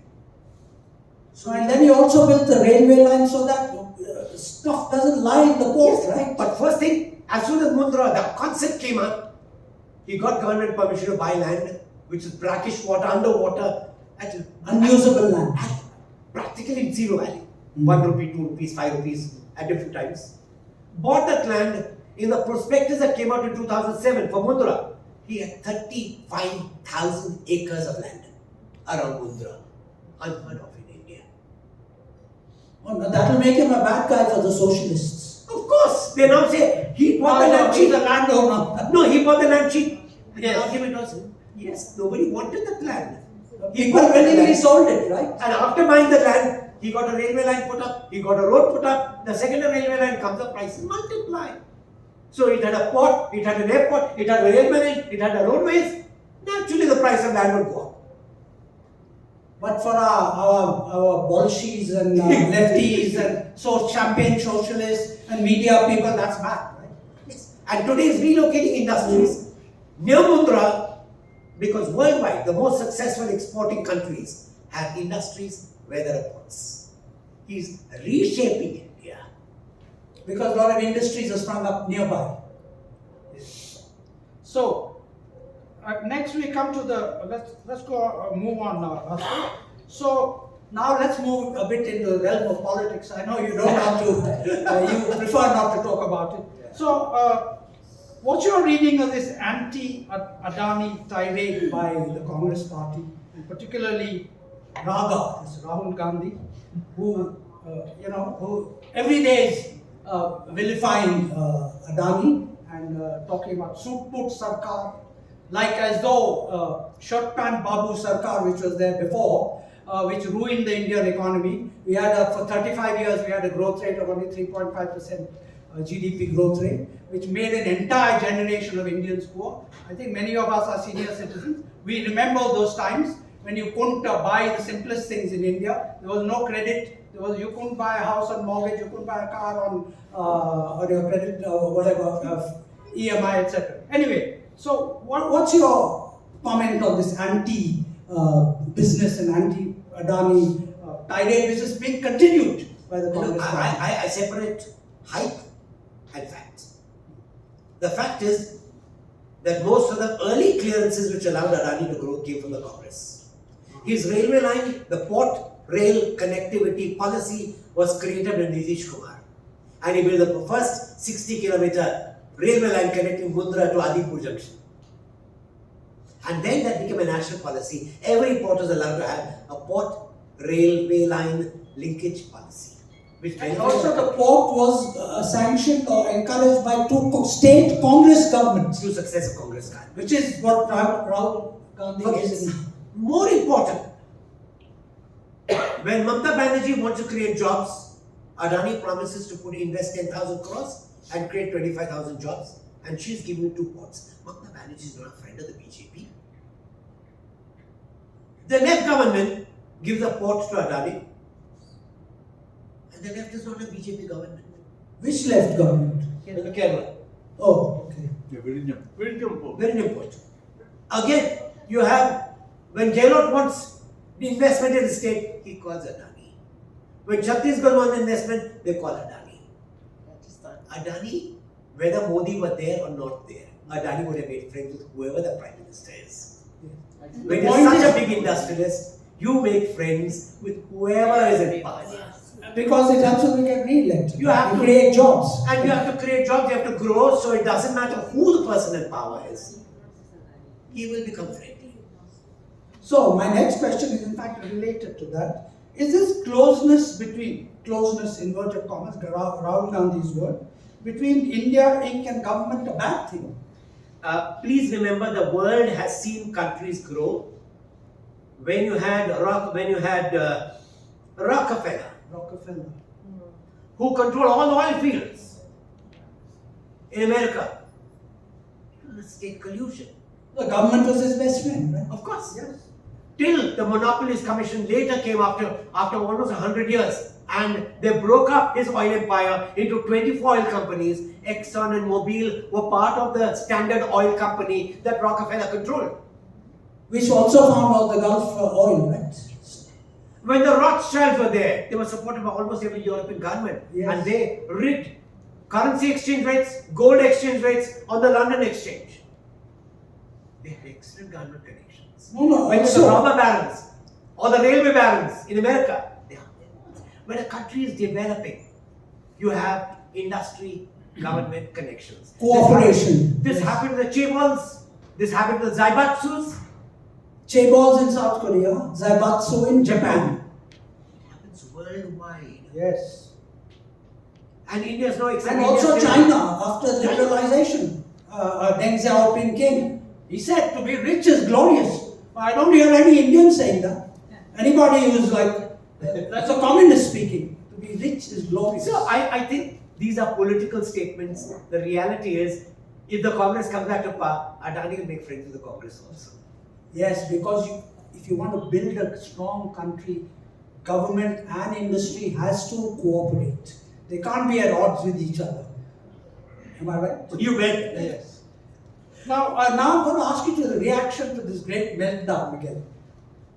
So, and then you also built the railway line so that stuff doesn't lie in the port, Yes, right? but first thing, as soon as Mundra, the concept came up, he got government permission to buy land, which is brackish water, underwater, at Unusable land. practically in zero value. 1 rupee, 2 rupees, 5 rupees at different times. Bought that land in the prospectus that came out in 2007 for Mundra. He had 35,000 acres of land around Mundra. Unheard of in India. Oh, no, that will make him a bad guy for the socialists. Of course, they now say he bought the land cheap. He's a landowner. No, he bought the land cheap. And Yes. the argument was, yes, nobody wanted that land. People willingly sold it, right? And after buying the land, he got a railway line put up, he got a road put up, the second the railway line comes, the prices multiply. So it had a port, it had an airport, it had a railway line, it had a roadways. Naturally the price of land would go up. But for our bolshies and lefties and so champagne socialists and media people, that's bad, right? Yes. And today is relocating industries near Mundra, because worldwide the most successful exporting countries have industries where there are ports. He's reshaping India. Because a lot of industries are sprung up nearby. So, next we come to the, let's go move on now. So, now let's move a bit into the realm of politics. I know you don't want to, you prefer not to talk about it. So, what's your reading of this anti-Adani tirade by the Congress party, and particularly Rahul Gandhi, who, who every day is vilifying Adani and talking about Suit Put Sarkar, like as though Shirt Pant Babu Sarkar, which was there before, which ruined the Indian economy. We had, for 35 years, we had a growth rate of only 3.5% GDP growth rate, which made an entire generation of Indians poor. I think many of us are senior citizens. We remember those times when you couldn't buy the simplest things in India. There was no credit. You couldn't buy a house on mortgage. You couldn't buy a car on your credit, EMI, etc. Anyway, so what's your comment on this anti-business and anti-Adani tirade, which is being continued by the Congress party? I separate hype and facts. The fact is that most of the early clearances which allowed Adani to grow came from the Congress. His railway line, the port rail connectivity policy, was created by Nitish Kumar. And he built the first 60-kilometer railway line connecting Mundra to Adipur Junction. And then that became a national policy. Every port was allowed to have a port railway line linkage policy. And also the port was sanctioned or encouraged by two state Congress governments. Through successive Congress governments. Which is what Rahul Gandhi is. More important, when Mamata Banerjee wants to create jobs, Adani promises to invest 10,000 crores and create 25,000 jobs, and she's giving 2 ports. Mamata Banerjee is not a friend of the BJP. The left government gives a port to Adani, and the left is not a BJP government. Which left government? Kerala. Oh, okay. Very important. Very important. Again, you have, when Gehlot wants the investment in the state, he calls Adani. When Chhattisgarh wants investment, they call Adani. Adani, whether Modi were there or not there, Adani would have made friends with whoever the Prime Minister is. When you're such a big industrialist, you make friends with whoever is in power. Because it helps you to get re-elected. You have to create jobs. And you have to create jobs, you have to grow, so it doesn't matter who the person in power is. He will become friendly. So my next question is in fact related to that. is this closeness, inverted commas, Rahul Gandhi's word, between India, Inc. and government a bad thing? Please remember, the world has seen countries grow. When you had Rockefeller, who controlled all the oil fields in America, it was state collusion. The government was his best friend, right? Of course. Yes. Till the Monopolies Commission later came after almost 100 years, and they broke up his oil empire into 24 oil companies. Exxon and Mobil were part of the Standard Oil Company that Rockefeller controlled. Which also found out the Gulf oil, right? When the Rothschilds were there, they were supported by almost every European government, Yes. and they rigged currency exchange rates, gold exchange rates on the London exchange. They had excellent government connections. No, When the also, robber barons or the railway barons in America, they are there. When a country is developing, you have industry, government connections. cooperation. This happened to the Chaebols. This happened to the Zaibatsus. Chaebols in South Korea, Zaibatsu in Japan. It happens worldwide. Yes. And India is no And exception. also India is China, after liberalization, Deng Xiaoping came. He said to be rich is glorious. I don't hear any Indian saying that. Anybody who's like, that's a communist speaking. To be rich is glorious. So I think these are political statements. The reality is, if the Congress comes back to power, Adani will make friends with the Congress also. Yes, because if you want to build a strong country, government and industry has to cooperate. They can't be at odds with each other. Am I right? You bet. Yes. Now I'm going to ask you to the reaction to this great meltdown again.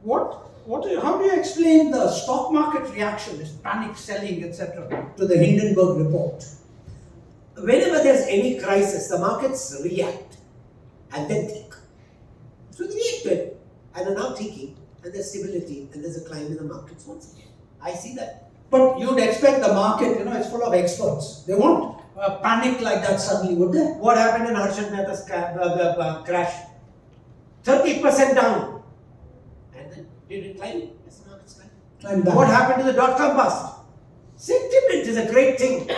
How do you explain the stock market reaction, this panic selling, etc., to the Hindenburg report? Whenever there's any crisis, the markets react and then think. So they reacted and are now thinking, and there's stability and there's a climb in the markets once again. I see that. But you'd expect the market, it's full of experts. They won't panic like that suddenly, would they? What happened in Harshad Mehta's crash? 30% down. And then did it climb as the markets climb? And back. What happened to the dot-com bust? Sentiment is a great thing.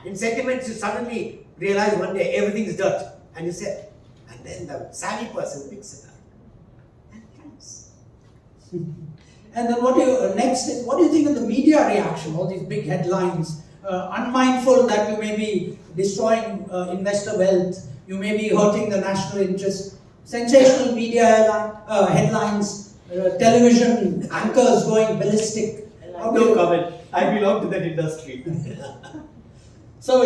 In sentiments, you suddenly realize one day everything is dirt, and you say, and then the savvy person picks it up and climbs. And then what do you think of the media reaction? All these big headlines, unmindful that you may be destroying investor wealth, you may be hurting the national interest. Sensational media headlines, television anchors going ballistic. No comment. I belong to that industry. So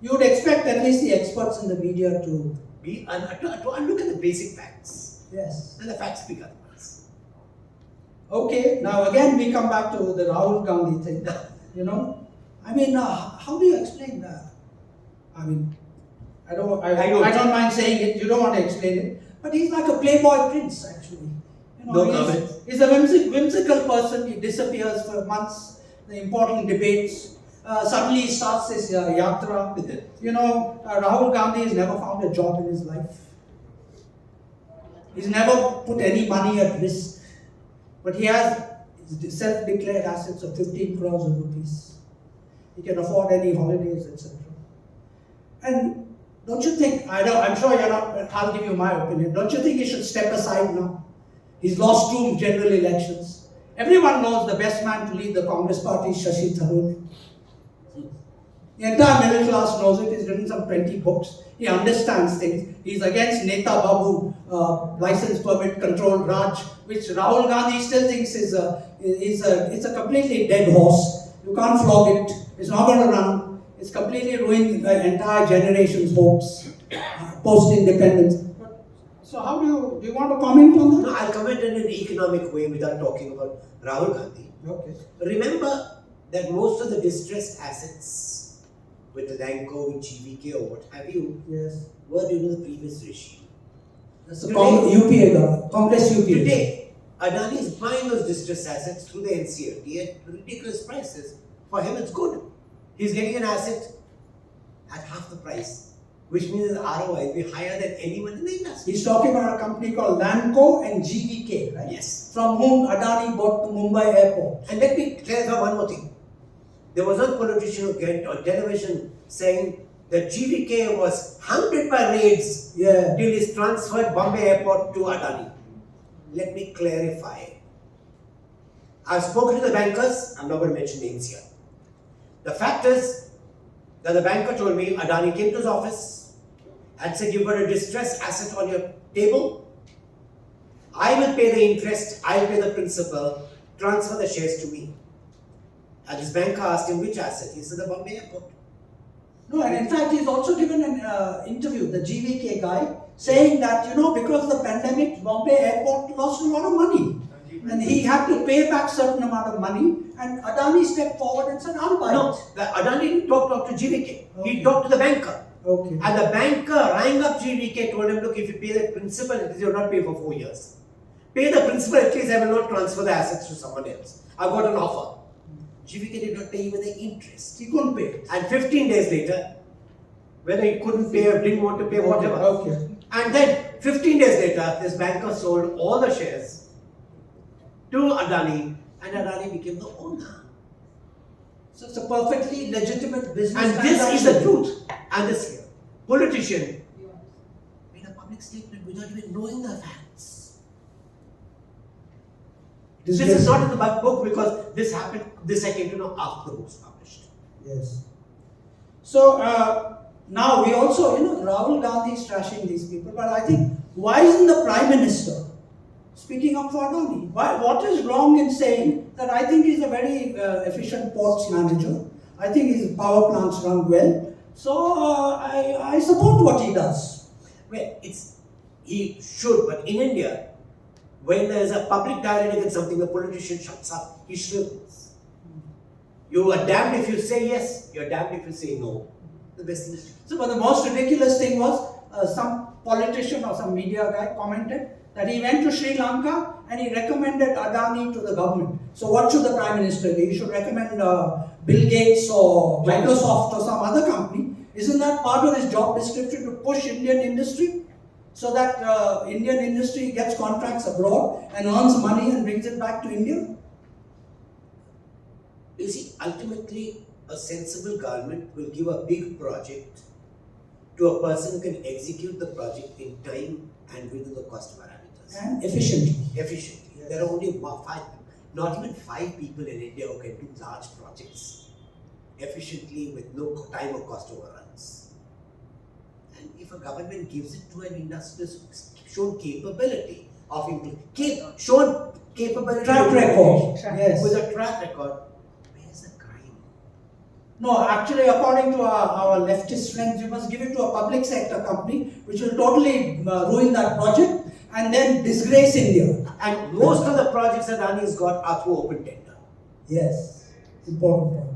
you'd expect at least the experts in the media to To look at the basic facts. yes. And the facts speak otherwise. Okay, now again we come back to the Rahul Gandhi thing. How do you explain that? I don't mind saying it. You don't want to explain it, but he's like a playboy prince, actually. No comment. He's a whimsical person. He disappears for months. The important debates. Suddenly he starts his yatra. Rahul Gandhi has never found a job in his life. He's never put any money at risk. But he has self-declared assets of 15 crores of rupees. He can afford any holidays, etc. And don't you think, I'm sure you're not, I'll give you my opinion. Don't you think he should step aside now? He's lost 2 general elections. Everyone knows the best man to lead the Congress party is Shashi Tharoor. The entire middle class knows it. He's written some 20 books. He understands things. He's against Neta Babu, license permit controlled Raj, which Rahul Gandhi still thinks is a completely dead horse. You can't flog it. It's not going to run. It's completely ruined the entire generation's hopes post-independence. So how do you want to comment on that? No, I'll comment in an economic way without talking about Rahul Gandhi. Okay. Remember that most of the distressed assets with Lanco, with GVK or what have you, Yes. were due to the previous regime. That's the UPA government, Congress UPA. Today, Adani is buying those distressed assets through the NCLT at ridiculous prices. For him, it's good. He's getting an asset at half the price which means his ROI will be higher than anyone in the industry. He's talking about a company called Lanco and GVK, right? Yes. From whom Adani bought the Mumbai airport. And let me clarify one more thing. There was a politician who came on television saying that GVK was hounded by raids Yeah. till he's transferred Bombay airport to Adani. Let me clarify. I've spoken to the bankers, I'm not going to mention names here. The fact is that the banker told me Adani came to his office and said, you've got a distressed asset on your table. I will pay the interest, I'll pay the principal, transfer the shares to me. And his banker asked him which asset. He said the Bombay airport. No, and in fact, he's also given an interview, the GVK guy, saying that, because of the pandemic, Bombay airport lost a lot of money. And he had to pay back certain amount of money. And Adani stepped forward and said, I'll buy No, it. the Adani didn't talk to GVK. Okay. He talked to the banker. Okay. And the banker rang up GVK, told him, look, if you pay the principal, at least you'll not pay for 4 years. Pay the principal, at least I will not transfer the assets to someone else. I've got an offer. GVK did not pay even the interest. He couldn't pay. And 15 days later, whether he couldn't pay or didn't want to pay, whatever. Okay. And then 15 days later, this banker sold all the shares to Adani, and Adani became the owner. So it's a perfectly legitimate business And this is the transaction. truth. And this politician made a public statement without even knowing the facts. This is not in the book because this happened, this I came to know after the book was published. Yes. So now we also, Rahul Gandhi is trashing these people, but I think, why isn't the Prime Minister speaking up for Adani? What is wrong in saying that I think he's a very efficient ports manager? I think his power plants run well. So I support what he does. Well, he should, but in India, when there is a public tirade against something, the politician shuts up, he shrivels. You are damned if you say yes, you are damned if you say no. The best thing is. So, but the most ridiculous thing was some politician or some media guy commented that he went to Sri Lanka and he recommended Adani to the government. So what should the Prime Minister do? He should recommend Bill Gates or Microsoft or some other company. Isn't that part of his job description to push Indian industry? So that Indian industry gets contracts abroad and earns money and brings it back to India? You see, ultimately, a sensible government will give a big project to a person who can execute the project in time and within the cost parameters. And efficiently. Efficiently. Yes. There are only not even 5 people in India who can do large projects efficiently with no time or cost overruns. And if a government gives it to an industry that's shown capability of shown capability Track record. Yes. with a track record, where's the crime? No, actually, according to our leftist friends, you must give it to a public sector company which will totally ruin that project and then disgrace India. And most of the projects that Adani's got are through open tender. Yes, important point.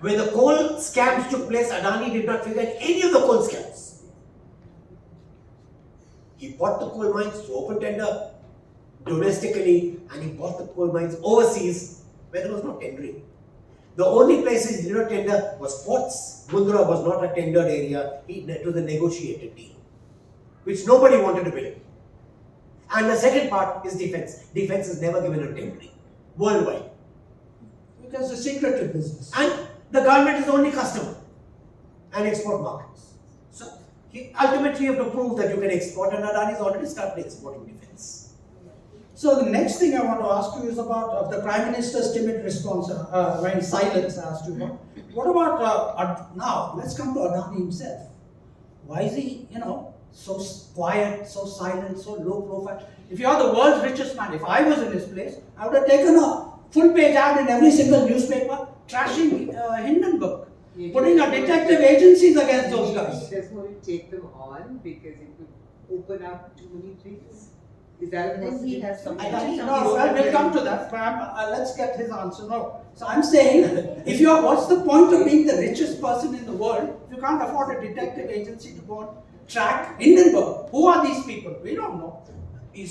When the coal scams took place, Adani did not figure any of the coal scams. He bought the coal mines through open tender domestically, and he bought the coal mines overseas where there was no tendering. The only places he did not tender was ports. Mundra was not a tendered area. It was a negotiated deal, which nobody wanted to build. And the second part is defense. Defense is never given a tendering worldwide. Because it's a secretive business. And the government is the only customer and export markets. So ultimately you have to prove that you can export, and Adani has already started exporting defense. So the next thing I want to ask you is about the Prime Minister's timid response when silence asked you about. What about now? Let's come to Adani himself. Why is he, so quiet, so silent, so low profile? If you are the world's richest man, if I was in his place, I would have taken a full-page ad in every single newspaper, trashing Hindenburg, putting a detective agencies against those guys. He doesn't want to take them on because it would open up too many things. Is that a possibility? We'll come to that. But let's get his answer. No. So I'm saying, what's the point of being the richest person in the world if you can't afford a detective agency to go and track Hindenburg? Who are these people? We don't know.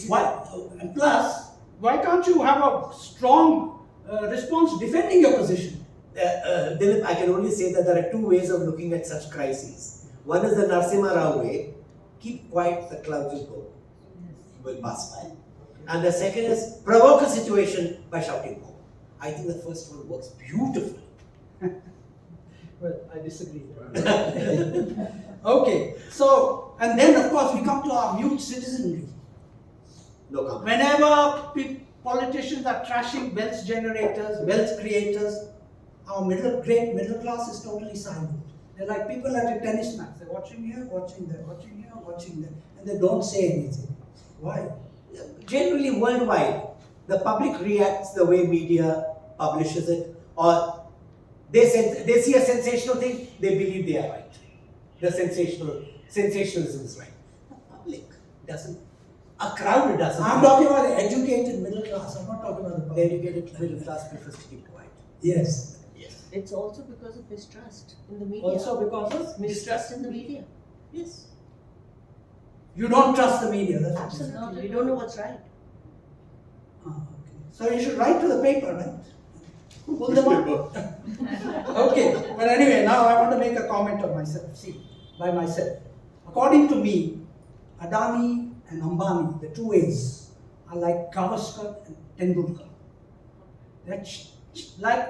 Why? And plus, why can't you have a strong response defending your position? Dilip, I can only say that there are 2 ways of looking at such crises. One is the Narasimha Rao way, keep quiet, the clouds will pass by. And the second is provoke a situation by shouting more. I think the first one works beautifully. Well, I disagree. Okay, so, and then of course we come to our mute citizenry. No comment. Whenever politicians are trashing wealth generators, wealth creators, our great middle class is totally silent. They're like people at a tennis match. They're watching here, watching there, watching here, watching there, and they don't say anything. Why? Generally worldwide, the public reacts the way media publishes it, or they see a sensational thing, they believe they are right. The sensationalism is right. The public doesn't. A crowd doesn't. I'm talking about the educated middle class. I'm not talking about the The educated middle class prefers to keep quiet. Yes. Yes. It's also because of mistrust in the media. Also because of mistrust in the media. Yes. you don't trust the media. That's what you say. Absolutely. We don't know what's right. Ah, okay. So you should write to the paper, right? Pull them up. Okay, but anyway, now I want to make a comment on myself. See, by myself. According to me, Adani and Ambani, the two A's, are like Gavaskar and Tendulkar.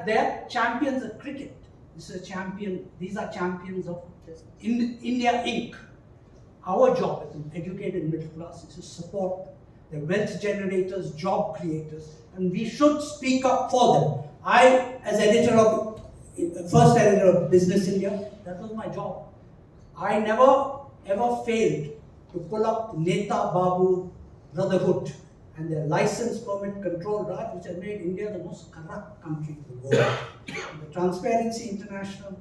They're champions of cricket. This is a champion. These are champions of India Inc. Our job as an educated middle class is to support the wealth generators, job creators, and we should speak up for them. I, as first editor of Business India, that was my job. I never ever failed to pull up Neta Babu Brotherhood and their license permit control drive, which has made India the most corrupt country in the world. The Transparency International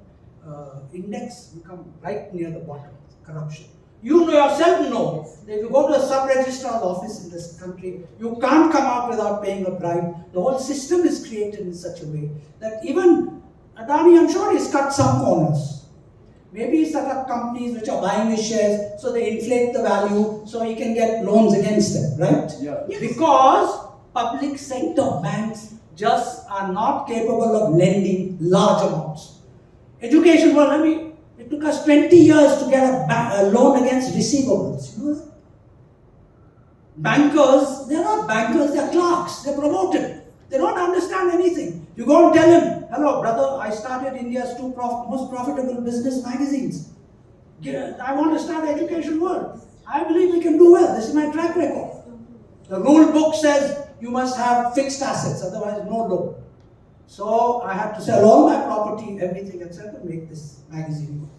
Index, we come right near the bottom of corruption. You yourself know that if you go to a sub-registrar's office in this country, you can't come out without paying a bribe. The whole system is created in such a way that even Adani, I'm sure he's cut some corners. Maybe he set up companies which are buying his shares, so they inflate the value, so he can get loans against them, right? Yeah. Yes. Because public sector banks just are not capable of lending large amounts. EducationWorld, it took us 20 years to get a loan against receivables. You know that? Bankers, they're not bankers, they're clerks, they're promoted. They don't understand anything. You go and tell him, hello brother, I started India's two most profitable business magazines. I want to start EducationWorld. I believe we can do well. This is my track record. The rule book says you must have fixed assets, otherwise no loan. So I have to sell all my property, everything, etc. to make this magazine work.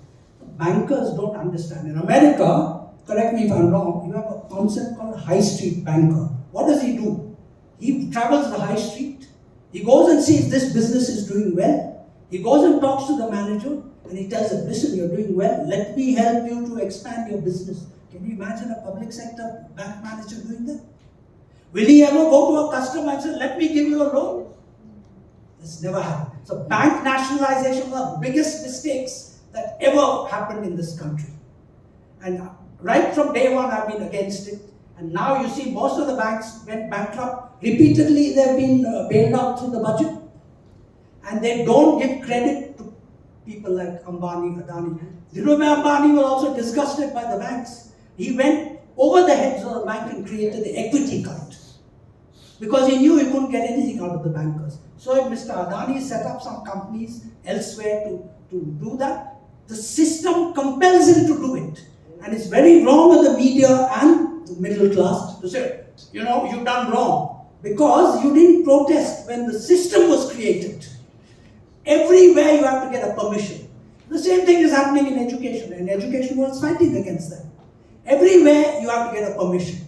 Bankers don't understand. In America, correct me if I'm wrong, you have a concept called high street banker. What does he do? He travels the high street. He goes and sees this business is doing well. He goes and talks to the manager and he tells him, listen, you're doing well. Let me help you to expand your business. Can you imagine a public sector bank manager doing that? Will he ever go to a customer and say, let me give you a loan? This never happened. So bank nationalization was the biggest mistakes that ever happened in this country. And right from day one, I've been against it. And now you see most of the banks went bankrupt. Repeatedly, they've been bailed out through the budget. And they don't give credit to people like Ambani, Adani. Dilip Thakore was also disgusted by the banks. He went over the heads of the bank and created the equity cult. Because he knew he couldn't get anything out of the bankers. So if Mr. Adani set up some companies elsewhere to do that, the system compels him to do it. And it's very wrong of the media and the middle class to say, you know, you've done wrong. Because you didn't protest when the system was created. Everywhere you have to get a permission. The same thing is happening in education, and EducationWorld is fighting against that. Everywhere you have to get a permission.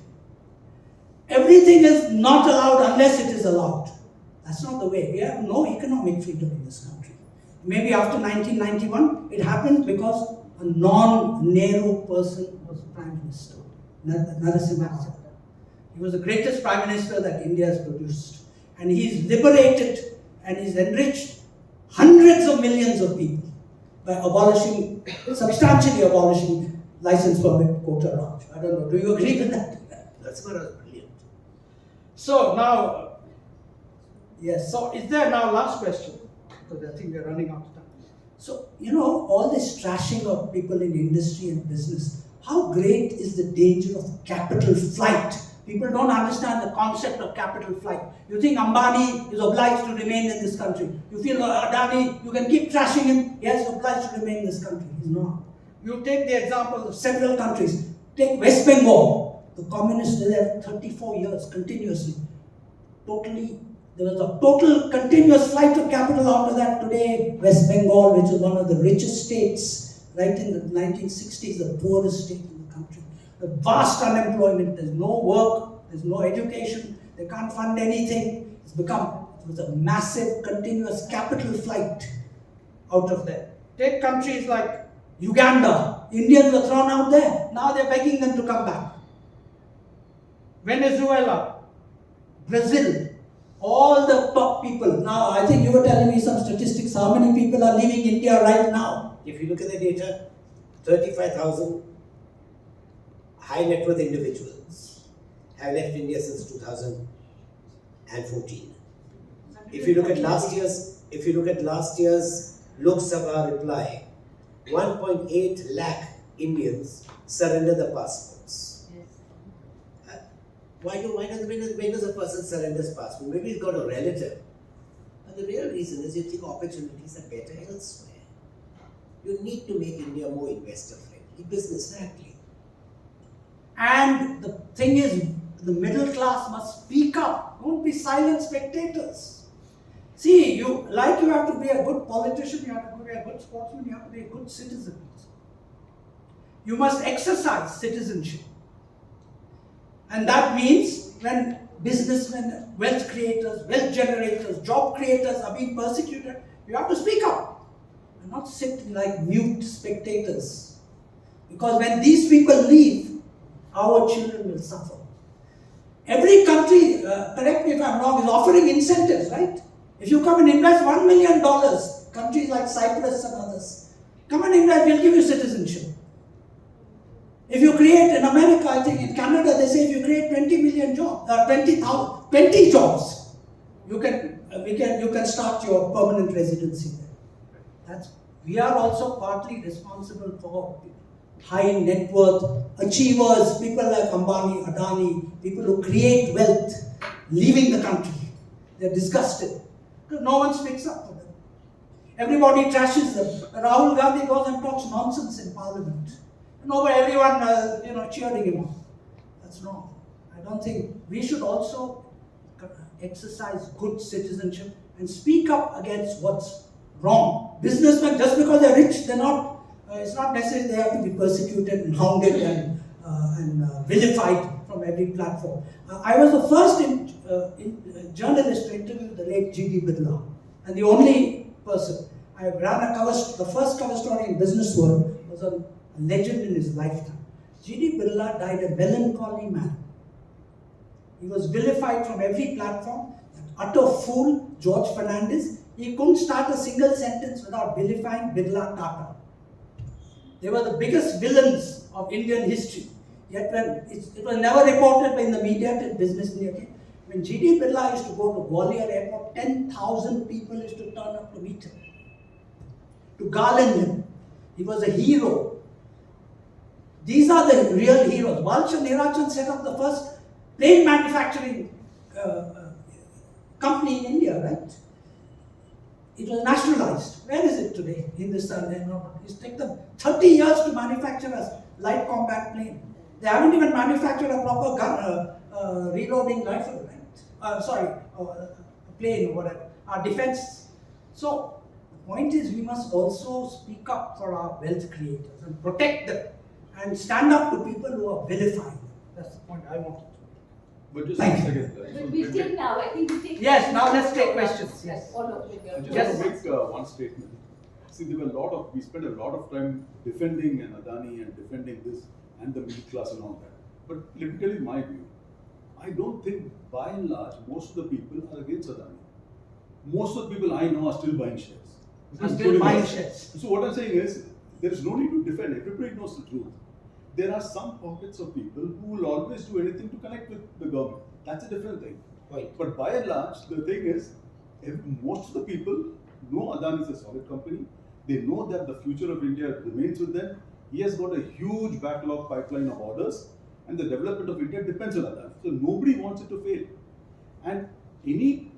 Everything is not allowed unless it is allowed. That's not the way. We have no economic freedom in this country. Maybe after 1991, it happened because a non-Nehru person was Prime Minister, Narasimha Rao. He was the greatest Prime Minister that India has produced. And he's liberated and he's enriched hundreds of millions of people by substantially abolishing license permit quota Raj. I don't know, do you agree with that? That's brilliant. So now, yes, so is there now last question? Because I think we're running out of time. So, all this trashing of people in industry and business, how great is the danger of capital flight? People don't understand the concept of capital flight. You think Ambani is obliged to remain in this country. You feel Adani, you can keep trashing him, yes, obliged to remain in this country. He's not. You take the example of several countries. Take West Bengal. The communists were there 34 years continuously. There was a total continuous flight of capital after that. Today, West Bengal, which is one of the richest states, right in the 1960s, the poorest state in the country. The vast unemployment, there's no work, there's no education, they can't fund anything. It was a massive, continuous capital flight out of there. Take countries like Uganda. Indians were thrown out there. Now they're begging them to come back. Venezuela, Brazil, all the top people. Now, I think you were telling me some statistics. How many people are leaving India right now? If you look at the data, 35,000 high net worth individuals have left India since 2014. If you look at last year's Lok Sabha reply, 1.8 lakh Indians surrender the passports. When does a person surrender his passport? Maybe he's got a relative. But the real reason is you think opportunities are better elsewhere. You need to make India more investor friendly, business friendly. And the thing is, the middle class must speak up. Don't be silent spectators. See, you have to be a good politician, you have to be a good sportsman, you have to be a good citizen. You must exercise citizenship. And that means when businessmen, wealth creators, wealth generators, job creators are being persecuted, you have to speak up and not sit like mute spectators. Because when these people leave, our children will suffer. Every country, correct me if I'm wrong, is offering incentives, right? If you come and invest $1 million, countries like Cyprus and others, come and invest, we'll give you citizenship. If you create in America, I think in Canada, they say if you create 20 jobs, you can start your permanent residency there. We are also partly responsible for high net worth achievers, people like Ambani, Adani, people who create wealth, leaving the country. They're disgusted because no one speaks up for them. Everybody trashes them. Rahul Gandhi goes and talks nonsense in Parliament. Everyone cheering him on. That's wrong. I don't think we should also exercise good citizenship and speak up against what's wrong. Businessmen, just because they're rich, they're not. It's not necessary they have to be persecuted and hounded and vilified from every platform. I was the first journalist to interview the late G.D. Birla, and the only person. I ran the first cover story in Business World was a legend in his lifetime. G.D. Birla died a melancholy man. He was vilified from every platform. An utter fool, George Fernandez. He couldn't start a single sentence without vilifying Birla Tata. They were the biggest villains of Indian history. Yet when it was never reported in the media till Business India. When G.D. Birla used to go to Gwalior airport, 10,000 people used to turn up to meet him, to garland him. He was a hero. These are the real heroes. Walsh and Neeraj set up the first plane manufacturing company in India, right? It was nationalized. Where is it today? Hindustan. It's taken them 30 years to manufacture a light combat plane. They haven't even manufactured a proper gun, reloading rifle, right? A plane or whatever. Our defense. So, the point is we must also speak up for our wealth creators and protect them and stand up to people who are vilifying them. That's the point I wanted to make. But just Thank one you. second. But we take now, I think we take. Yes, now let's take questions. Yes. All of it. I just Yes. want to make one statement. See, we spent a lot of time defending Adani and defending this and the middle class and all that. But let me tell you my view. I don't think, by and large, most of the people are against Adani. Most of the people I know are still buying shares. Are still Including buying us. shares. So what I'm saying is, there is no need to defend. Everybody knows the truth. There are some pockets of people who will always do anything to connect with the government. That's a different thing. Right. But by and large, the thing is, most of the people know Adani is a solid company. They know that the future of India remains with them. He has got a huge backlog pipeline of orders, and the development of India depends on Adani. So nobody wants it to fail. And any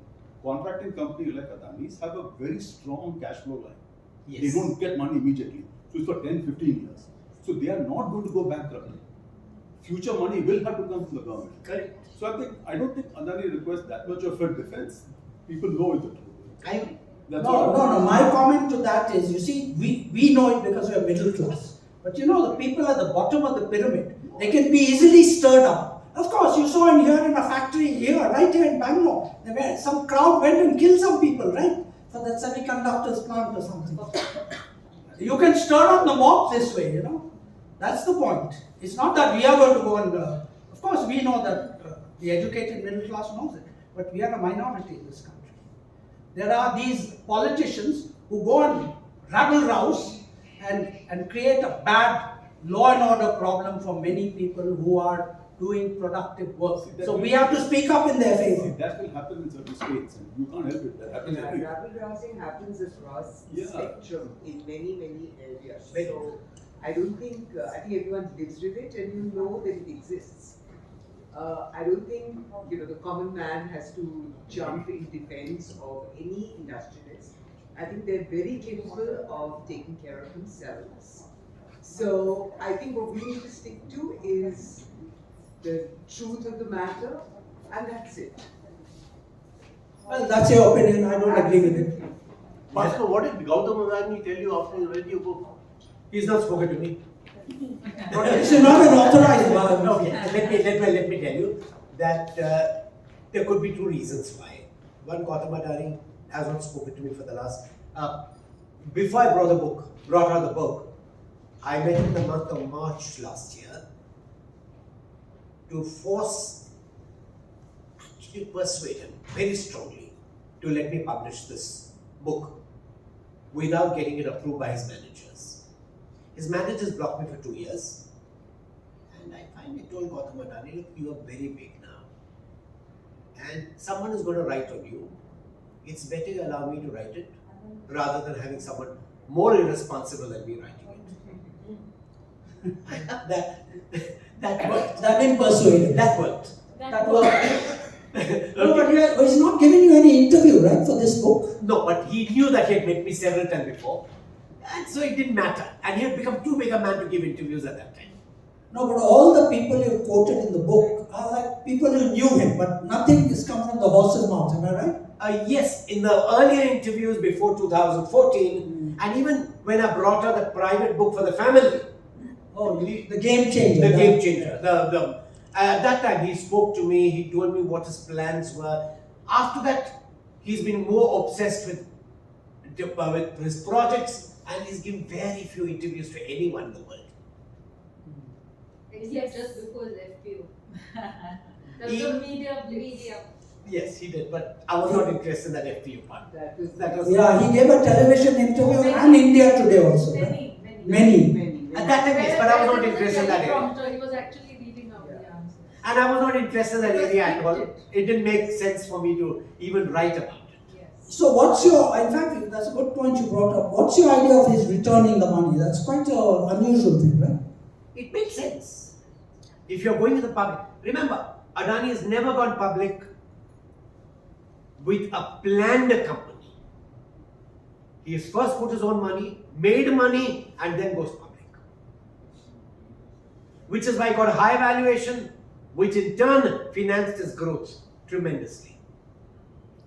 contracting company like Adani's have a very strong cash flow line. Yes. They don't get money immediately. So it's for 10, 15 years. So they are not going to go bankrupt. Future money will have to come from the government. Correct. So I don't think Adani requires that much of a defense. People know it's the truth. I agree. That's No, all. no, no. My comment to that is, you see, we know it because we are middle class. But you know, the people at the bottom of the pyramid, they can be easily stirred up. Of course, you saw in here in a factory here, right here in Bangalore, some crowd went and killed some people, right? For that semiconductors plant or something. You can stir up the mob this way, you know. That's the point. It's not that we are going to go and, of course, we know that the educated middle class knows it, but we are a minority in this country. There are these politicians who go and rabble-rouse and create a bad law and order problem for many people who are doing productive work. So we have to speak up in their favor. That will happen in certain states, and you can't help it. That happens everywhere. Rabble-rousing happens across the Yeah. spectrum in many, many areas. Very So I don't think, I think everyone lives with it and you know that it exists. I don't think, the common man has to jump in defense of any industrialist. I think they're very capable of taking care of themselves. So I think what we need to stick to is the truth of the matter, and that's it. Well, that's your opinion. I don't agree with it. Bhaskar, what did Gautam Adani tell you after you read your book? He's not spoken to me. It's not an authorized one. Okay, let me tell you that there could be two reasons why. One, Gautam Adani has not spoken to me for the last. Before I brought out the book, I met him in the month of March last year to actually persuade him very strongly to let me publish this book without getting it approved by his managers. His managers blocked me for 2 years. And I finally told Gautam Adani, look, you are very big now. And someone is going to write on you. It's better you allow me to write it rather than having someone more irresponsible than me writing it. And that worked. That didn't persuade him. That worked. That worked. No, but he's not giving you any interview, right, for this book? No, but he knew that he had met me several times before. And so it didn't matter. And he had become too big a man to give interviews at that time. No, but all the people you quoted in the book are like people who knew him, but nothing has come from the horse's mouth, am I right? Yes, in the earlier interviews before 2014, and even when I brought out the private book for the family, the game changer. the game changer. At that time, he spoke to me. He told me what his plans were. After that, he's been more obsessed with his projects, and he's given very few interviews to anyone in the world. Except just before his FPO. That's He- the media. Yes, he did, but I was not interested in that FPU part. That was Yeah, he gave a television interview and India Today also. Right? Many. At that time, yes, but I was not interested in that area. Prompter, he was actually reading out the answers. And I was not interested in that It was area at all. scripted. It didn't make sense for me to even write about it. Yes. So what's your, in fact, that's a good point you brought up. What's your idea of his returning the money? That's quite an unusual thing, right? It makes sense. If you're going to the public, remember, Adani has never gone public with a planned company. He has first put his own money, made money, and then goes public. Which is why he got a high valuation, which in turn financed his growth tremendously.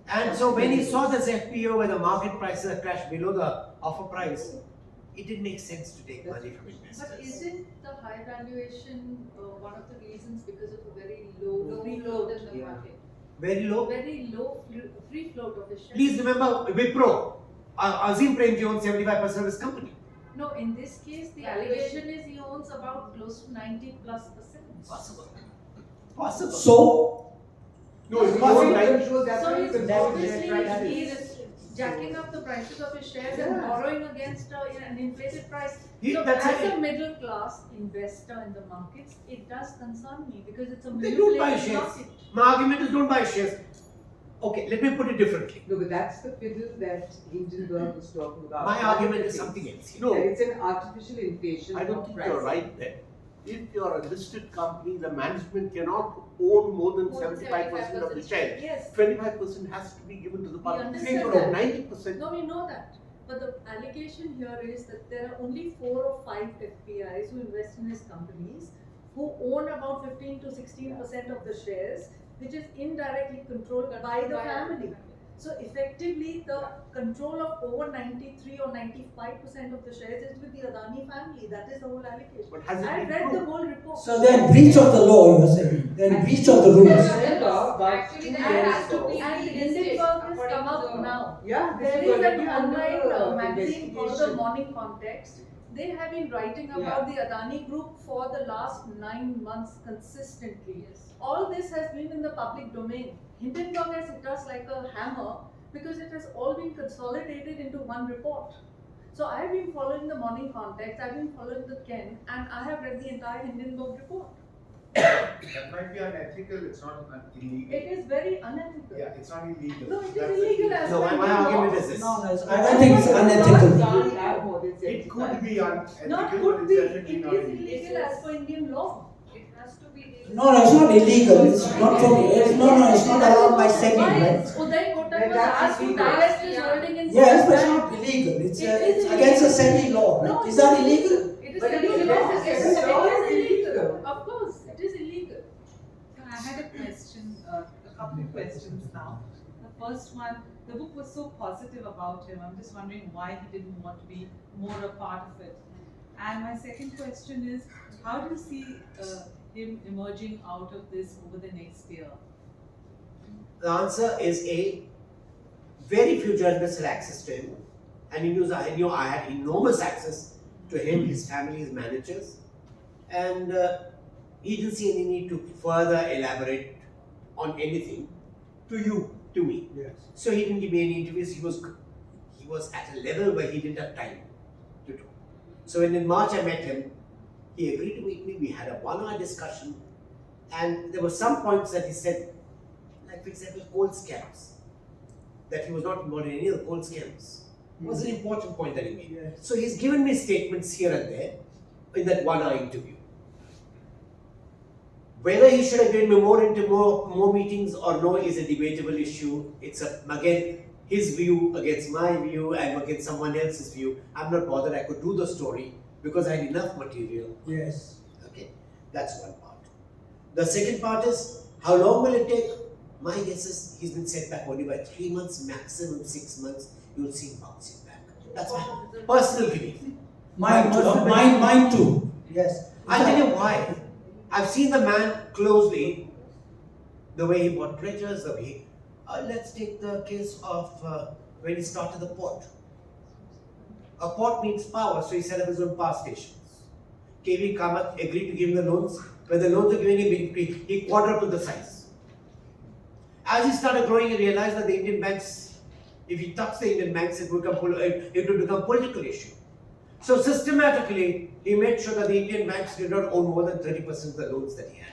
And so when he saw this FPO where the market prices had crashed below the offer price, it didn't make sense to take money from investors. But isn't the high valuation one of the reasons because of a very low free float in the market? Very low. Very low free float of his shares. Please remember, Wipro, Azim Premji owns 75% of his company. No, in this case, the allegation is he owns about close to 90+%. Possible. Possible. So, No, it's So possible. So he's obviously obviously jacking up the prices of his shares and borrowing against an inflated price. So That's as it. a middle class investor in the markets, it does concern me because it's a They don't buy manipulated shares. market. My argument is don't buy shares. Okay, let me put it differently. No, but that's the fiddle that Hindenburg was talking about. My argument is something else. No. And it's an artificial inflation I don't of think pricing. you're right there. If you're a listed company, the management cannot own more than 75% of the shares. Yes. 25% has to be given to the We public. understand So that. 90%. No, we know that. But the allegation here is that there are only 4 or 5 FPIs who invest in his companies, who own about 15 to 16% of the shares, which is indirectly controlled by the family. So effectively, the control of over 93 or 95% of the shares is with the Adani family. That is the whole allegation. But has it I been read proved? the whole report. So they're in breach of the law, you are saying. They're in breach of the rules. Actually, And that has to be and Hindenburg has come up now. Yeah, this There is is an already online under magazine called The investigation. Morning Context. They have been writing about the Adani Group for the last 9 months consistently. All this has been in the public domain. Hindenburg has hit us like a hammer because it has all been consolidated into one report. So I have been following the Morning Context, I have been following the Ken, and I have read the entire Hindenburg report. That might be unethical, it's not illegal. It is very unethical. Yeah, it's not illegal. No, it That's is illegal as No, per my Indian argument law. is this. No, I don't think it's unethical. Can't have more than It 75. could be unethical, Not but could it's be, definitely it not is illegal. illegal as per Indian law. It has to be. No, it's not illegal. It's not from. It's not allowed by SEBI, Why right? Uday Kotak Then was that's asked to illegal. divest his holding in Yes, but it's Bank. not illegal. It's It is it's against the SEBI law, No, right? it Is that illegal? It is But it is illegal. illegal. It is illegal. Of course, it is illegal. I had a question, a couple of questions now. The first one, the book was so positive about him. I'm just wondering why he didn't want to be more a part of it. And my second question is, how do you see him emerging out of this over the next year? The answer is A. Very few journalists had access to him. And I knew I had enormous access to him, his family, his managers. And he didn't see any need to further elaborate on anything To you. to me. Yes. So he didn't give me any interviews. He was at a level where he didn't have time to do. So when in March I met him, he agreed to meet me. We had a 1-hour discussion, and there were some points that he said, like for example, coal scams, that he was not involved in any of the coal scams. It was an important point that he made. Yes. So he's given me statements here and there in that 1-hour interview. Whether he should have given me more meetings or no is a debatable issue. It's again his view against my view and against someone else's view. I'm not bothered. I could do the story because I had enough material. Yes. Okay, that's one part. The second part is how long will it take? My guess is he's been set back only by 3 months, maximum 6 months. You'll see him bouncing back. That's my personal belief. Mine too. Yes. I'll tell you why. I've seen the man closely, the way he bought treasures, the way. Let's take the case of when he started the port. A port needs power, so he set up his own power stations. KV Kamath agreed to give him the loans. When the loans were given him, he quadrupled the size. As he started growing, he realized that the Indian banks, if he touched the Indian banks, it would become a political issue. So systematically, he made sure that the Indian banks did not own more than 30% of the loans that he had.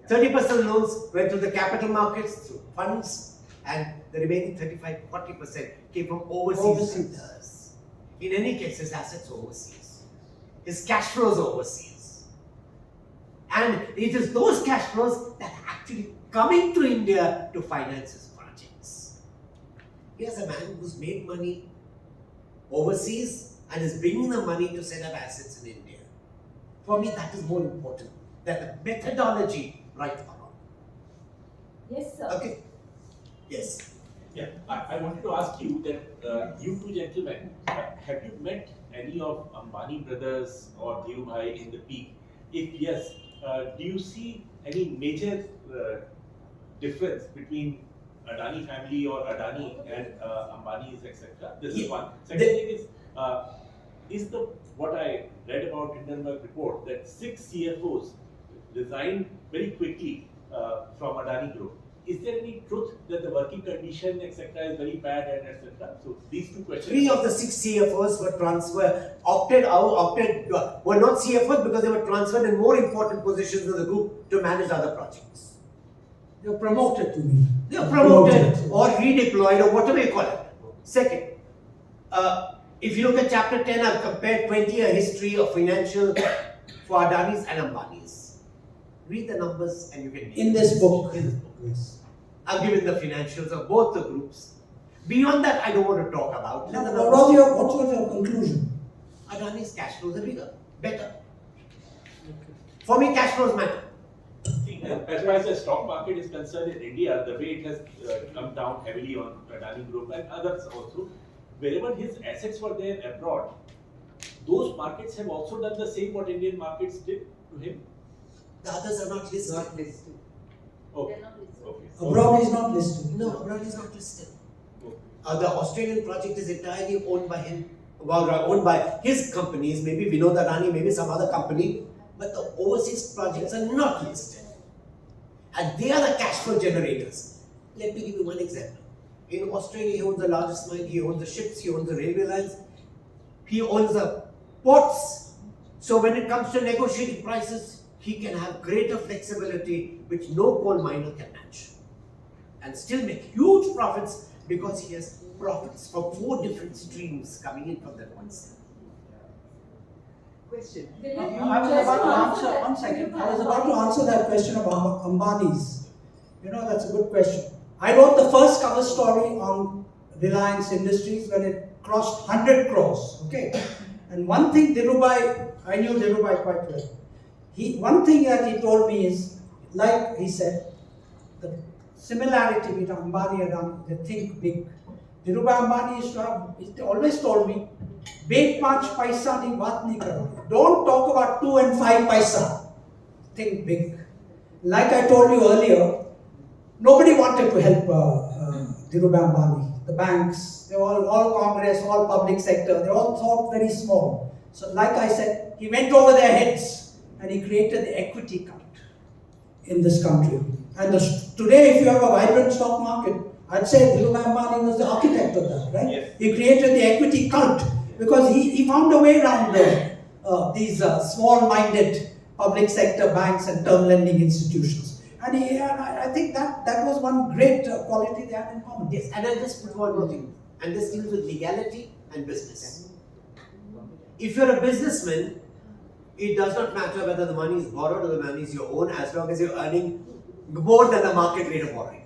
30% loans went to the capital markets through funds, and the remaining 35-40% came from overseas lenders. In any case, his assets are overseas. His cash flows are overseas. And it is those cash flows that are actually coming to India to finance his projects. Here's a man who's made money overseas and is bringing the money to set up assets in India. For me, that is more important than the methodology, right or wrong. Yes, sir. Okay? Yes. Yeah, I wanted to ask you that you two gentlemen, have you met any of Ambani brothers or Dhirubhai in the peak? If yes, do you see any major difference between Adani family or Adani and Ambani's, etc.? This is one. Second thing is what I read about Hindenburg report that 6 CFOs resigned very quickly from Adani Group. Is there any truth that the working condition, etc., is very bad and etc.? So these two questions. 3 of the 6 CFOs were were not CFOs because they were transferred in more important positions in the group to manage other projects. You're promoted to me. They are promoted or redeployed or whatever you call it. Second, if you look at chapter 10, I've compared 20-year history of financial for Adani's and Ambani's. Read the numbers and you can In this book. In this book. Yes. I've given the financials of both the groups. Beyond that, I don't want to talk about. Now, what was your conclusion? Adani's cash flows are bigger, better. For me, cash flows matter. See, as far as the stock market is concerned in India, the way it has come down heavily on Adani Group and others also, wherever his assets were there abroad, those markets have also done the same what Indian markets did to him. The others are not listed. Not listed. Okay. Okay. Abroad is not listed. No, abroad is not listed. Okay. The Australian project is entirely owned by him, well, owned by his companies, maybe Vinod Adani, maybe some other company, but the overseas projects are not listed. And they are the cash flow generators. Let me give you one example. In Australia, he owns the largest mine, he owns the ships, he owns the railway lines, he owns the ports. So when it comes to negotiating prices, he can have greater flexibility, which no coal miner can match. And still make huge profits because he has profits from 4 different streams coming in from that one side. Question. I was about to answer, one second, I was about to answer that question about Ambani's. You know, that's a good question. I wrote the first cover story on Reliance Industries when it crossed 100 crores, okay? And one thing Dhirubhai, I knew Dhirubhai quite well. One thing that he told me is, like he said, the similarity between Ambani and Adani, they think big. Dhirubhai Ambani used to have, he always told me, big 5 paisa ni baat nahi karo. Don't talk about 2 and 5 paisa. Think big. Like I told you earlier, nobody wanted to help Dhirubhai Ambani. The banks, they all Congress, all public sector, they all thought very small. So like I said, he went over their heads and he created the equity cult in this country. And today, if you have a vibrant stock market, I'd say Dilip Thakore was the architect of that, right? Yes. He created the equity cult because he found a way around these small-minded public sector banks and term lending institutions. And I think that was one great quality they had in common. Yes, and I'll just put one more thing. And this deals with legality and business. If you're a businessman, it does not matter whether the money is borrowed or the money is your own, as long as you're earning more than the market rate of borrowing.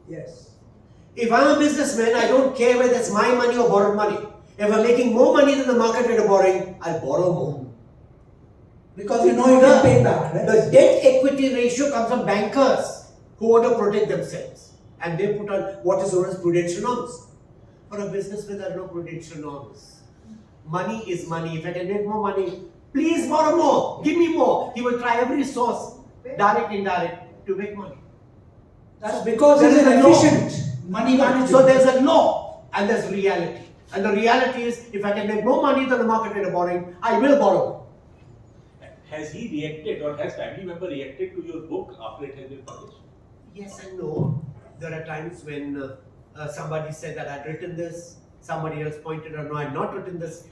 Yes. If I'm a businessman, I don't care whether it's my money or borrowed money. If I'm making more money than the market rate of borrowing, I'll borrow more. Because you know you can pay back, right? The debt equity ratio comes from bankers who want to protect themselves. And they put on what is known as prudential norms. For a businessman, there are no prudential norms. Money is money. If I can make more money, please borrow more. Give me more. He will try every source, direct, indirect, to make money. That's because There he's is an a law. efficient money manager. So there's a law and there's reality. And the reality is, if I can make more money than the market rate of borrowing, I will borrow. Has he reacted or has family member reacted to your book after it has been published? Yes and no. There are times when somebody said that I'd written this, somebody else pointed out, no, I'd not written this.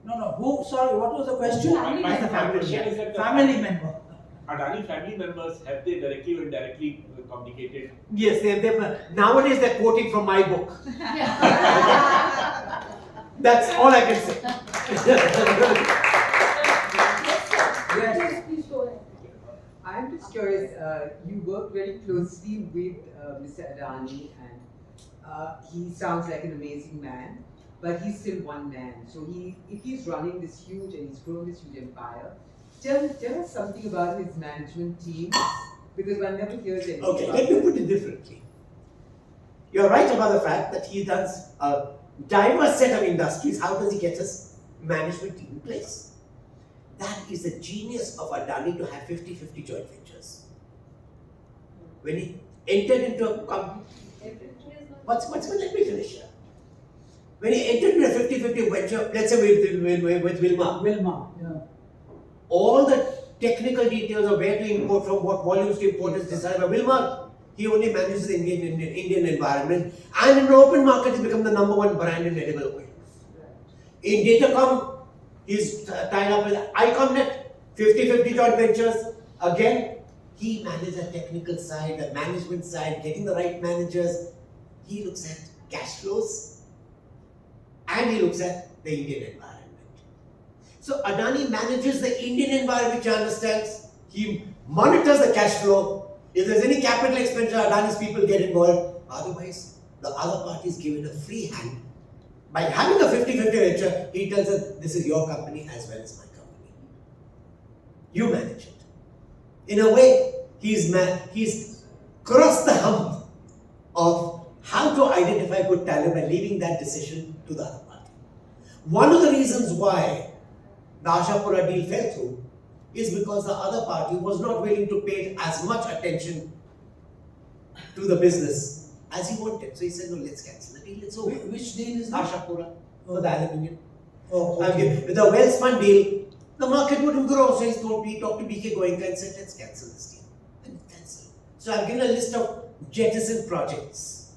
No, who? Sorry, what was the question? My question is that the Family member. Adani family members, have they directly or indirectly communicated? Yes, nowadays they're quoting from my book. That's all I can say. Yes. Please go ahead. I'm just curious, you work very closely with Mr. Adani, and he sounds like an amazing man, but he's still one man. So if he's running this huge and he's grown this huge empire, tell us something about his management team, because one never hears anything. Okay, about let me it. put it differently. You're right about the fact that he does a diverse set of industries. How does he get his management team in place? That is the genius of Adani to have 50-50 joint ventures. When he entered into a company, let me finish here. When he entered into a 50-50 venture, let's say with Wilmar, yeah. all the technical details of where to import from, what volumes to import is decided by Wilmar. He only manages the Indian environment, and in an open market, he's become the #1 brand in edible oil. In Datacom, he's tied up with ICOMNet, 50-50 joint ventures. Again, He manages the technical side, the management side, getting the right managers. He looks at cash flows and he looks at the Indian environment. So Adani manages the Indian environment, which he understands. He monitors the cash flow. If there's any capital expenditure, Adani's people get involved. Otherwise, the other party is given a free hand. By having a 50-50 venture, he tells them, this is your company as well as my company. You manage it. In a way, he's crossed the hump of how to identify good talent by leaving that decision to the other party. One of the reasons why the Ashapura deal fell through is because the other party was not willing to pay as much attention to the business as he wanted. So he said, no, let's cancel the deal. It's over. Which deal is that? Ashapura for the aluminium. Oh, okay. With the Welspun deal, the market wouldn't grow. So he talked to BK Goenka and said, let's cancel this deal. And cancel. So I've given a list of jettison projects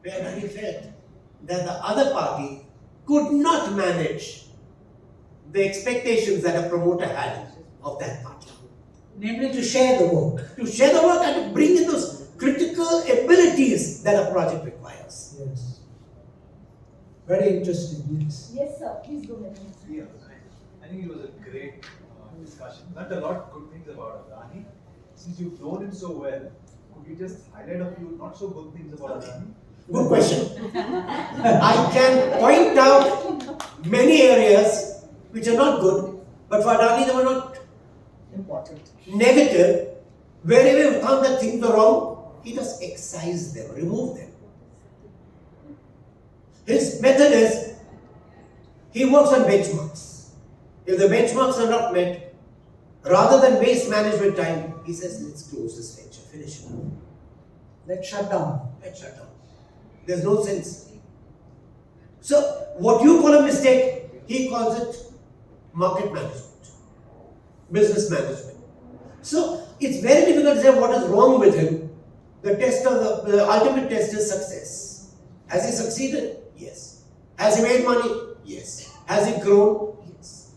where Adani felt that the other party could not manage the expectations that a promoter had of that party. Namely, to share the work. To share the work and to bring in those critical abilities that a project requires. Yes. Very interesting, yes. Yes, sir. Please go ahead. Yeah, I think it was a great discussion. Learned a lot of good things about Adani. Since you've known him so well, could you just highlight a few not so good things about Adani? Good question. I can point out many areas which are not good, but for Adani they were not Important. negative. Wherever he found that things were wrong, he just excised them, removed them. His method is, he works on benchmarks. If the benchmarks are not met, rather than waste management time, he says, let's close this venture, finish it. Let's shut down. Let's shut down. There's no sense. So, what you call a mistake, he calls it market management, business management. So, it's very difficult to say what is wrong with him. The ultimate test is success. Has he succeeded? Yes. Has he made money? Yes. Has he grown? Yes.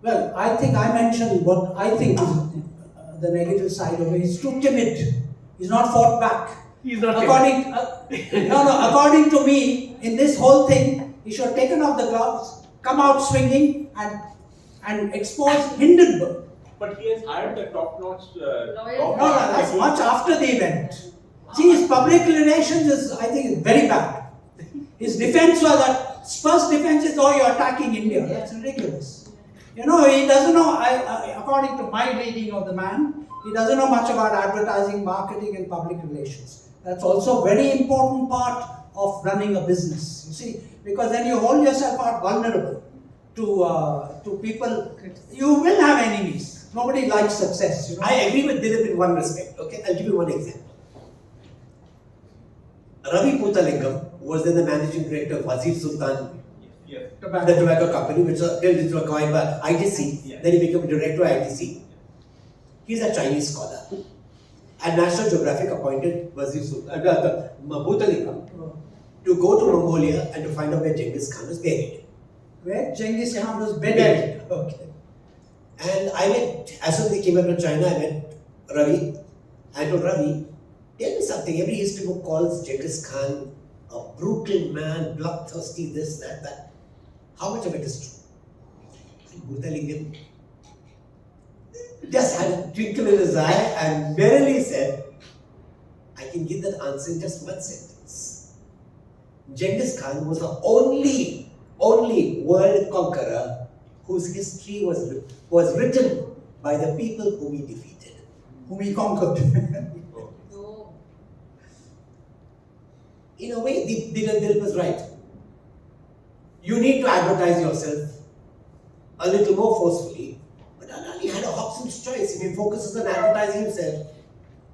Well, I think I mentioned what I think is the negative side of it. He's too timid. He's not fought back. He's not according to me, in this whole thing, he should have taken off the gloves, come out swinging and expose Hindenburg. But he has hired the top-notch No, that's much after the event. See, his public relations is, I think, very bad. His defense was that, first defense is, oh, you're attacking India. That's ridiculous. You know, he doesn't know, according to my reading of the man, he doesn't know much about advertising, marketing and public relations. That's also a very important part of running a business, you see, because then you hold yourself out vulnerable to people. You will have enemies. Nobody likes success. You know? I agree with Dilip in one respect. Okay, I'll give you one example. Ravi Puthalingam was then the managing director of Wazir Sultan, the tobacco company, which was acquired by ITC. Then he became director of ITC. He's a Chinese scholar. And National Geographic appointed Wazir Sultan, Puthalingam to go to Mongolia and to find out where Genghis Khan was buried. Where Genghis Khan was buried. Okay. And I met, as soon as he came back to China, I met Ravi. I told Ravi, tell me something. Every history book calls Genghis Khan a brutal man, bloodthirsty, this, that. How much of it is true? And Bhuthalingam just had a twinkle in his eye and merrily said, I can give that answer in just one sentence. Genghis Khan was the only world conqueror whose history was written by the people whom he defeated. Whom he conquered. In a way, Dilip was right. You need to advertise yourself a little more forcefully. But Adani had a Hobson's choice. If he focuses on advertising himself,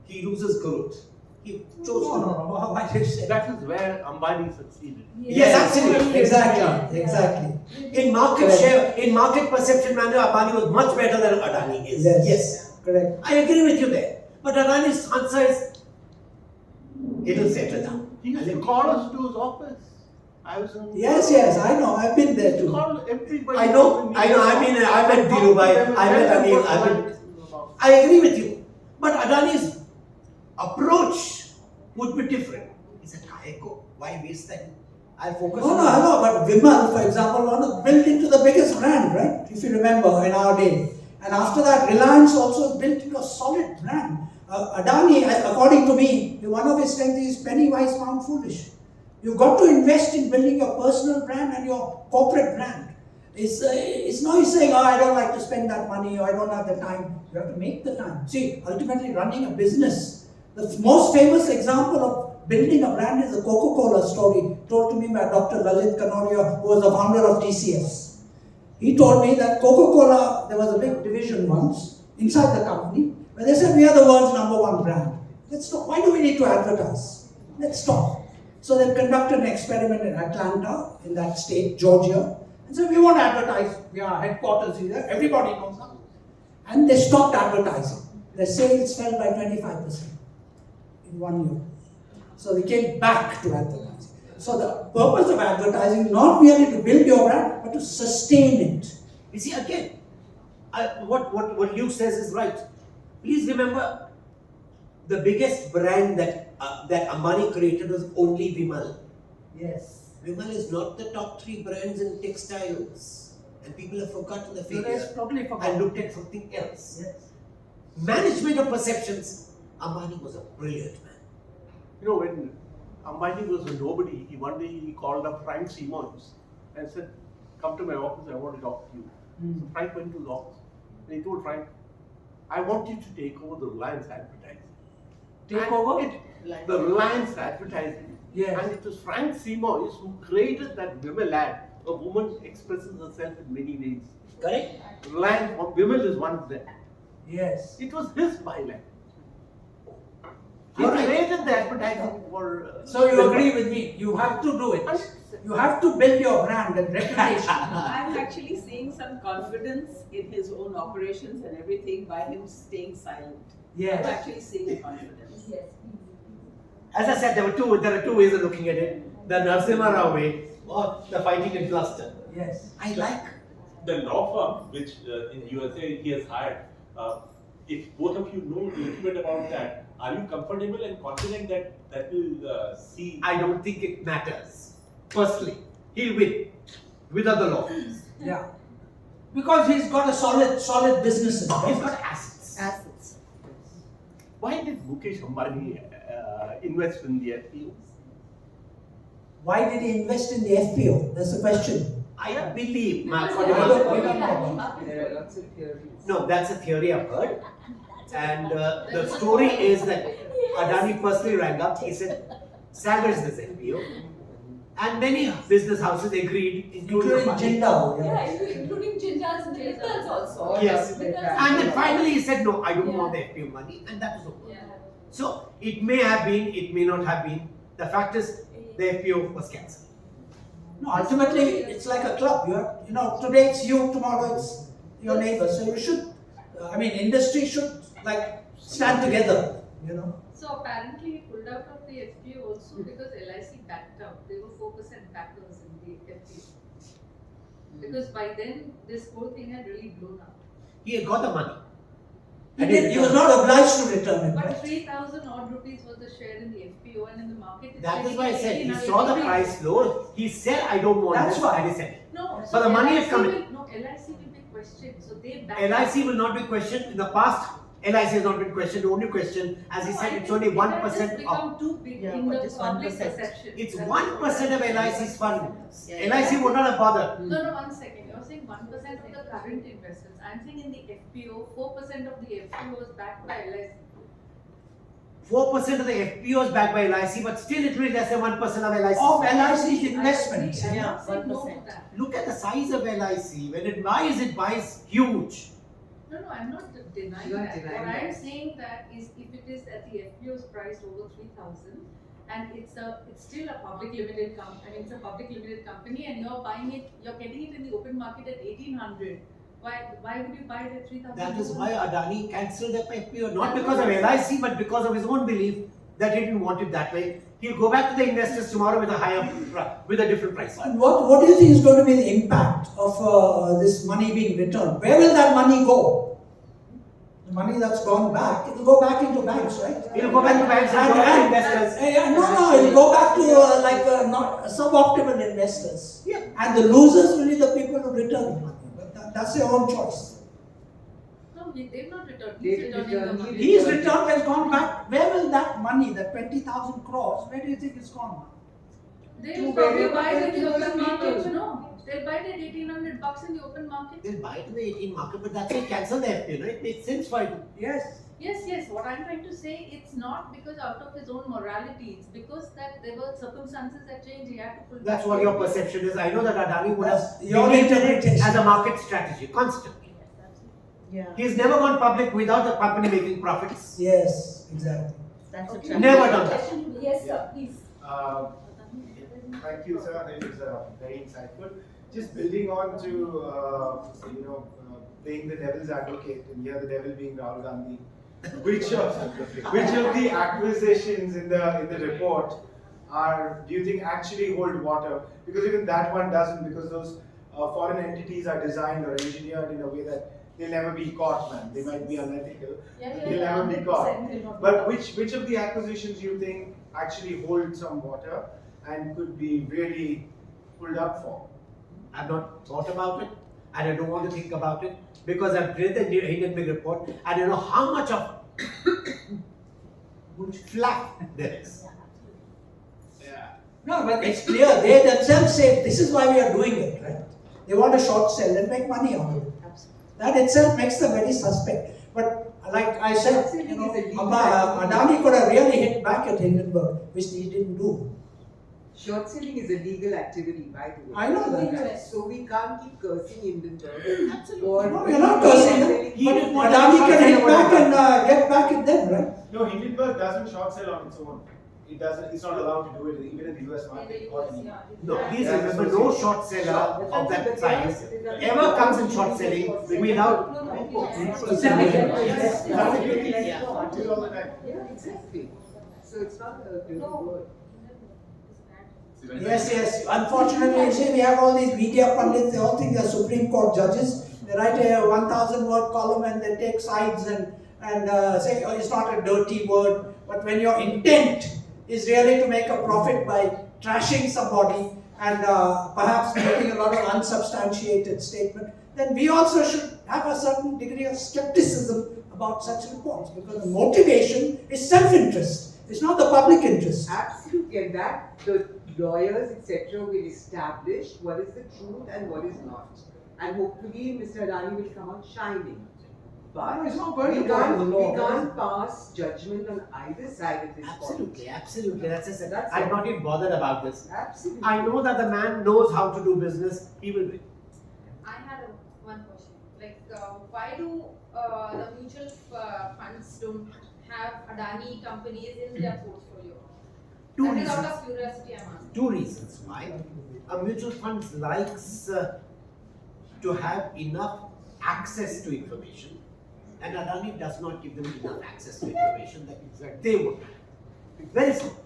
he loses growth. He chose No. Why did you say that? That is where Ambani succeeded. Yes, absolutely. Exactly. In market Correct. share, in market perception manner, Ambani was much better than Adani is. Yes. Correct. I agree with you there. But Adani's answer is, it'll settle down. He used to call us to his office. I was in Yes, I know. I've been there too. Call everybody. I know. I met Dhirubhai, I met Anil, I agree with you. But Adani's approach would be different. He said, why waste time? I'll focus No, on no, but Vimal, for example, was built into the biggest brand, right? If you remember in our day. And after that, Reliance also built into a solid brand. Adani, according to me, one of his strengths is penny wise, pound foolish. You've got to invest in building your personal brand and your corporate brand. It's no use saying, oh, I don't like to spend that money, or I don't have the time. You have to make the time. See, ultimately running a business, the most famous example of building a brand is the Coca-Cola story told to me by Dr. Lalit Kanoria, who was the founder of TCS. He told me that Coca-Cola, there was a big division once inside the company, where they said, we are the world's #1 brand. Let's stop. Why do we need to advertise? Let's stop. So they conducted an experiment in Atlanta, in that state, Georgia, and said, we won't advertise. We are headquarters here. Everybody knows us. And they stopped advertising. Their sales fell by 25% in 1 year. So they came back to advertising. So the purpose of advertising is not merely to build your brand, but to sustain it. You see, again, what Luke says is right. Please remember, the biggest brand that Ambani created was only Vimal. Yes. Vimal is not the top 3 brands in textiles. And people have forgotten the figure Totally forgotten. and looked at something else. Yes. Management of perceptions. Ambani was a brilliant man. You know, when Ambani was a nobody, one day he called up Frank Simons and said, come to my office, I want to talk to you. So Frank went to his office and he told Frank, I want you to take over the Reliance advertising. Take over? The Reliance advertising. Yes. And it was Frank Simons who created that Vimal ad. A woman expresses herself in many ways. Correct? Reliance, Vimal is one of them. Yes. It was his byline. He You're right. created the advertising for... So you agree with me, you have to do it. You have to build your brand and reputation. I'm actually seeing some confidence in his own operations and everything by him staying silent. Yes. I'm actually seeing confidence. Yes. As I said, there are two ways of looking at it. The Narasimha Rao way or the fighting in cluster. Yes. I like. The law firm which in USA he has hired, if both of you know a little bit about that, are you comfortable and confident that that will see? I don't think it matters. Personally, he'll win without the law. Yeah. Because he's got a solid business. He's got assets. Assets. Why did Mukesh Ambani invest in the FPO? Why did he invest in the FPO? That's the question. I believe. We don't know. There are lots of theories. No, that's a theory I've heard. And the story is that Adani personally rang up. He said, salvage this FPO. And many business houses agreed, including Jindal. Yeah, including Jinda's and Militals also. Yes. Because- And then finally he said, no, I don't want the FPO money. And that was over. Yeah. So it may have been, it may not have been. The fact is, the FPO was cancelled. No, ultimately, it's like a club. Today it's you, tomorrow it's your neighbor. So you should, industry should stand together, So apparently he pulled out of the FPO also because LIC backed out. They were 4% backers in the FPO. Because by then this whole thing had really blown up. He had got the money. He was not obliged to return it. But Right? 3,000 odd rupees was the share in the FPO, and in the market it's That is why I said, he 1,800 saw the rupees. price low. He said, I don't want That's this. why. And he said, No, But the money LIC is coming. LIC will be questioned. So they back LIC will not be questioned. In the past, LIC has not been questioned. The only question, as he said, it's only 1% It has of. become too big Yeah, in but the just public 1%. perception. It's That's 1% of LIC's fund. Yeah. LIC would not have bothered. No, 1 second. You're saying 1% of the current investors. I'm saying in the FPO, 4% of the FPO was backed by LIC. 4% of the FPO is backed by LIC, but still it will be less than 1% of LIC. Of LIC's investment. I'm Yeah, not saying no to 1%. that. Look at the size of LIC. When it buys huge. No, I'm not denying You are that. denying What that. I'm saying that is if it is at the FPO's price over 3,000 and it's still a public limited company, it's a public limited company and you're buying it, you're getting it in the open market at 1,800. Why would you buy it at 3,000? That is why Adani cancelled the FPO, not because of LIC, but because of his own belief that he didn't want it that way. He'll go back to the investors tomorrow with a different price. And what do you think is going to be the impact of this money being returned? Where will that money go? The money that's gone back, it will go back into banks, right? It'll go back to banks and go to investors. No, it will go back to not suboptimal investors. Yeah. And the losers will be the people who return the money. But that's their own choice. No, they've not returned. They He's didn't returning the return. money. His return has gone back. Where will that money, that 20,000 crores, where do you think it's gone? They Too will probably bad. buy it in the open People. market, no? They'll buy it at $1,800 in the open market. They'll buy it in the 18 market, but that's why cancel the FPL, right? It makes sense for it. Yes. Yes. What I'm trying to say, it's not because out of his own morality. It's because that there were circumstances that changed. He had to pull back. That's what your perception is. I know that Adani would have That's your believed in it interpretation. as a market strategy, constantly. Yeah, He's never gone public without the company making profits. Yes, exactly. that's a Okay. trend. Never done that. Yes, sir, please. Thank you, sir. It was very insightful. Just building on to playing the devil's advocate, and here the devil being Rahul Gandhi. Which of the acquisitions in the report do you think actually hold water? Because even that one doesn't, because those foreign entities are designed or engineered in a way that they'll never be caught, man. They might be unethical. They'll never be caught. But which of the acquisitions do you think actually hold some water and could be really pulled up for? I've not thought about it, and I don't want to think about it, because I've read the Indian Big Report, and I know how much of fluff there is. No, but it's clear. They themselves say this is why we are doing it, right? They want to short sell and make money on it. That itself makes them very suspect. But like I said, Adani could have really hit back at Hindenburg, which he didn't do. Short selling is a legal activity, by the way. I know that. So we can't keep cursing Hindenburg. Absolutely. No, you're not cursing him. But Adani can hit back and get back at them, right? No, Hindenburg doesn't short sell on its own. It doesn't. It's not allowed to do it even in the US market. No, please remember, no short seller of that size ever comes in short selling without Yeah, exactly. So it's not a dirty word. Yes. Unfortunately, you see, we have all these media pundits, they all think they're Supreme Court judges. They write a 1,000-word column and they take sides and say, oh, it's not a dirty word. But when your intent is really to make a profit by trashing somebody and perhaps making a lot of unsubstantiated statement, then we also should have a certain degree of skepticism about such reports, because the motivation is self-interest. It's not the public interest. Absolutely, and that the lawyers, etc., will establish what is the truth and what is not. And hopefully Mr. Adani will come out shining. But No, it's not going to we go to can't, the law. we can't pass judgment on either side of this Absolutely. That's it. That's I'm it. not even bothered about this. Absolutely. I know that the man knows how to do business. He will win. I had one question. Why do the mutual funds don't have Adani companies in their portfolio? Two That is out reasons. of curiosity, I'm asking. Two reasons why. A mutual fund likes to have enough access to information, and Adani does not give them enough access to information that they would. Very simple.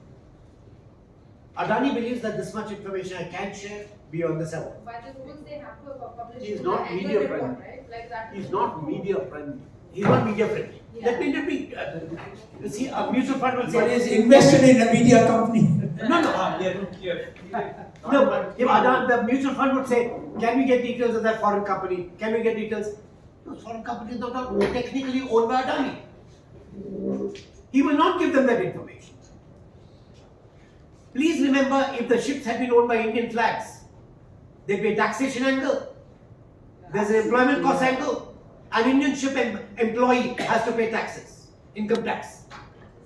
Adani believes that this much information I can share beyond the seven. By the rules, they have to publish He is in not the annual media report, friendly. right? Like that. He's not media friendly. He's not media friendly. Yeah. Let me you see, a mutual fund will But say, he's invested in a media company. no. No, but if the mutual fund would say, can we get details of that foreign company? Can we get details? Those foreign companies are not technically owned by Adani. He will not give them that information. Please remember, if the ships had been owned by Indian flags, there'd be a taxation angle. There's an employment cost angle. An Indian ship employee has to pay taxes, income tax.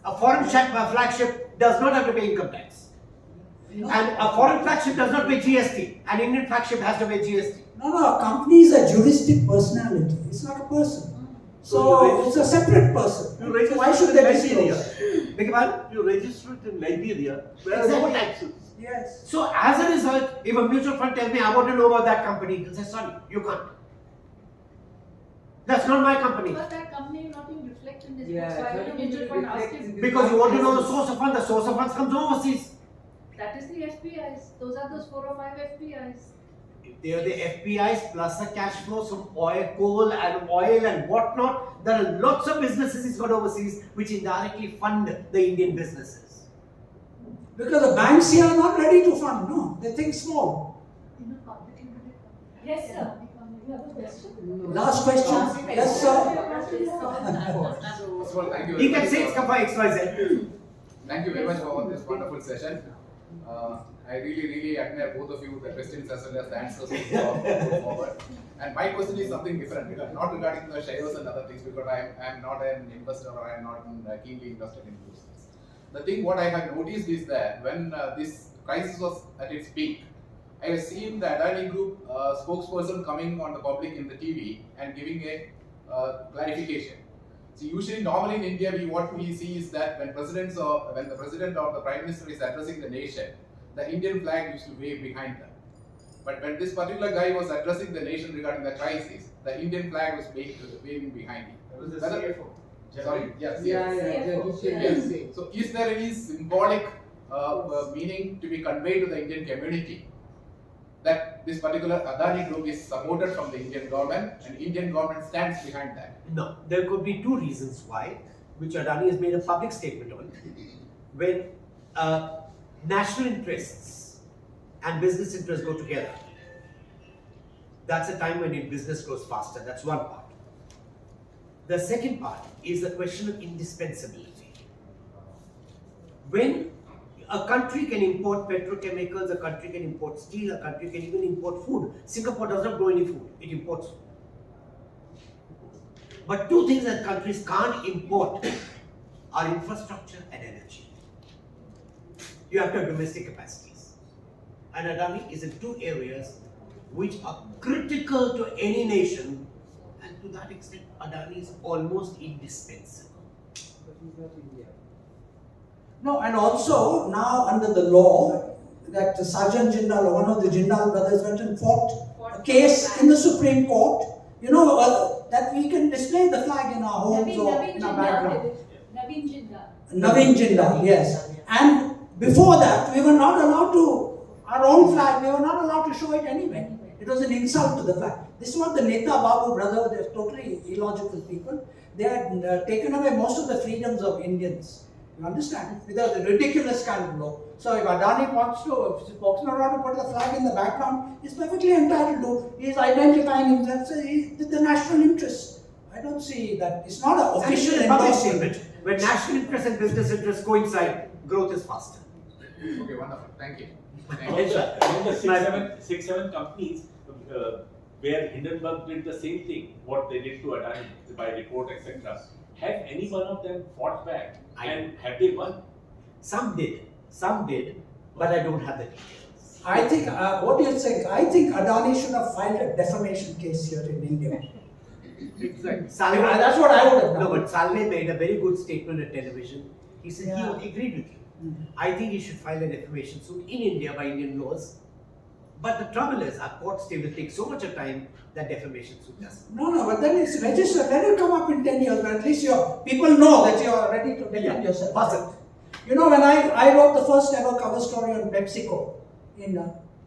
A foreign flagship does not have to pay income tax. And a foreign flagship does not pay GST. An Indian flagship has to pay GST. No, a company is a juristic personality. It's not a person. So it's a separate person. You register Why should in they Nigeria. disclose? Beg your pardon? You register it in Nigeria, where Exactly. no taxes. Yes. So as a result, if a mutual fund tells me I want to know about that company, he'll say, sorry, you can't. That's not my company. But that company will not even reflect in this Yeah, book. So why would a mutual fund ask reflects him? in this Because you want to know the business. source of fund. The source of funds comes overseas. That is the FPIs. Those are those 4 or 5 FPIs. if they are the FPIs plus the cash flows from oil, coal and whatnot, there are lots of businesses he's got overseas which indirectly fund the Indian businesses. Because the banks here are not ready to fund, no, they think small. Yes, sir. You have a question? Last question. Yes, sir. First of all, thank you He very can much say it's for- XYZ. Thank you very much for this wonderful session. I really admire both of you, the questions as well as the answers put forward. And my question is something different, not regarding the shares and other things, because I am not an investor or I am not keenly invested in those things. The thing what I have noticed is that when this crisis was at its peak, I have seen the Adani Group spokesperson coming on the public in the TV and giving a clarification. So usually, normally in India, what we see is that when the president or the prime minister is addressing the nation, the Indian flag used to wave behind them. But when this particular guy was addressing the nation regarding the crisis, the Indian flag was waving behind him. That was the CFO. Sorry, yes, Yeah, yes. Yes. So is there any symbolic meaning to be conveyed to the Indian community that this particular Adani Group is supported from the Indian government and Indian government stands behind that? No, there could be two reasons why, which Adani has made a public statement on. When national interests and business interests go together, that's a time when business grows faster. That's one part. The second part is the question of indispensability. When a country can import petrochemicals, a country can import steel, a country can even import food. Singapore does not grow any food, it imports food. But two things that countries can't import are infrastructure and energy. You have to have domestic capacities. And Adani is in two areas which are critical to any nation, and to that extent, Adani is almost indispensable. But he's not India. No, and also now under the law that Sergeant Jindal or one of the Jindal brothers went and fought a case in the Supreme Court, that we can display the flag in our homes or in our background. Naveen Jindal, yes. And before that, we were not allowed to, our own flag, we were not allowed to show it anyway. It was an insult to the flag. This is what the Neta Babu brother, they're totally illogical people. They had taken away most of the freedoms of Indians. You understand? Without the ridiculous kind of law. So if Adani wants to, if spokesman wants to put the flag in the background, he's perfectly entitled to. He's identifying himself, so he's with the national interest. I don't see that. It's not an official endorsement. When national interest and business interests coincide, growth is faster. Okay, wonderful. Thank you. Among the six, seven companies where Hindenburg did the same thing, what they did to Adani by report, etc. Have any one of them fought back and have they won? Some did, but I don't have the details. I think, what do you think? I think Adani should have filed a defamation case here in India. Exactly. That's what I would have done. No, but Salve made a very good statement on television. He said he agreed with you. I think he should file a defamation suit in India by Indian laws. But the trouble is, our courts, they will take so much of time that defamation suit doesn't. No, but then it's registered. Let it come up in 10 years, but at least people know that you are ready to defend yourself. Awesome. When I wrote the first ever cover story on PepsiCo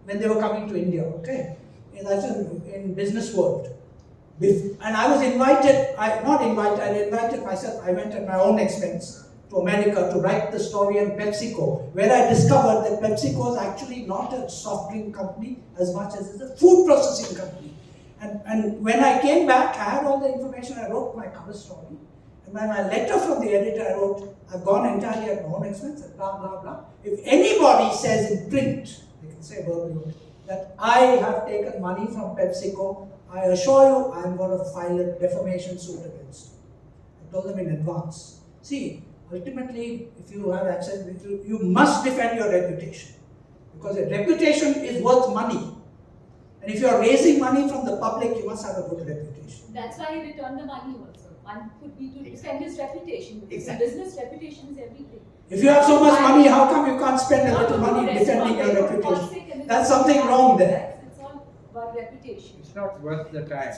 when they were coming to India, okay? That's in Business World. And I was invited, I invited myself, I went at my own expense to America to write the story on PepsiCo, where I discovered that PepsiCo is actually not a soft drink company as much as it's a food processing company. And when I came back, I had all the information, I wrote my cover story. And when my letter from the editor, I wrote, I've gone entirely at my own expense, blah, blah, blah. If anybody says in print, they can say verbally, that I have taken money from PepsiCo, I assure you, I'm going to file a defamation suit against you. I told them in advance. See, ultimately, if you have access, you must defend your reputation. Because a reputation is worth money. And if you are raising money from the public, you must have a good reputation. That's why he returned the money also. One could be to defend his reputation. Because business reputation is everything. If you have so much money, how come you can't spend a little money defending your reputation? That's something wrong there. It's all about reputation. It's not worth the time.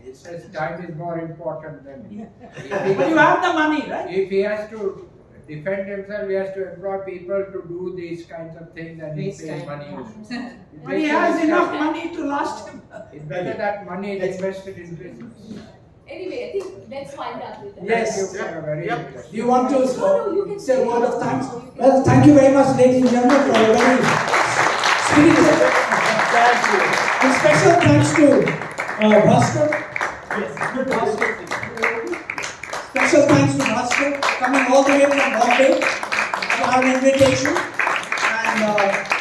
It says time is more important than. But you have the money, right? If he has to defend himself, he has to employ people to do these kinds of things and he Waste pays time. money. But he has enough money to last him. It's better that money is invested in business. Anyway, I think let's wind up with that. Yes. Thank you for a very Yep. interesting. Do you want to you can say a word of say- thanks? Well, thank you very much, ladies and gentlemen, for a very spirited. Thank you. And special thanks to Bhaskar. Yes, good Bhaskar. Special thanks to Bhaskar coming all the way from Bombay to our invitation and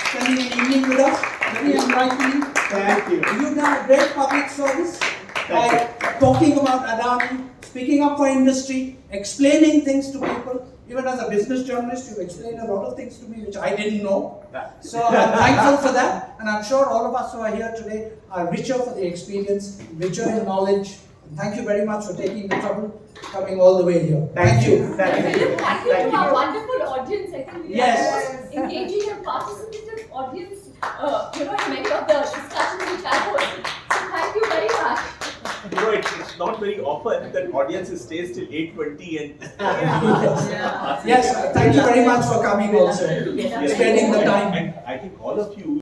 spending an evening with us. Very enlightening. Thank you. You've done a great public service by talking about Adani, speaking up for industry, explaining things to people. Even as a business journalist, you explained a lot of things to me which I didn't know. So I'm thankful for that, and I'm sure all of us who are here today are richer for the experience, richer in knowledge. And thank you very much for taking the trouble coming all the way here. Thank you. Thank you. Thank you to our wonderful audience. I think we Yes. are the most engaging and participative audience, in many of the discussions which I hosted. So thank you very much. It's not very often that audiences stays till 8:20 and Yes, thank you very much for coming also, Yes. spending the time. And I think all of you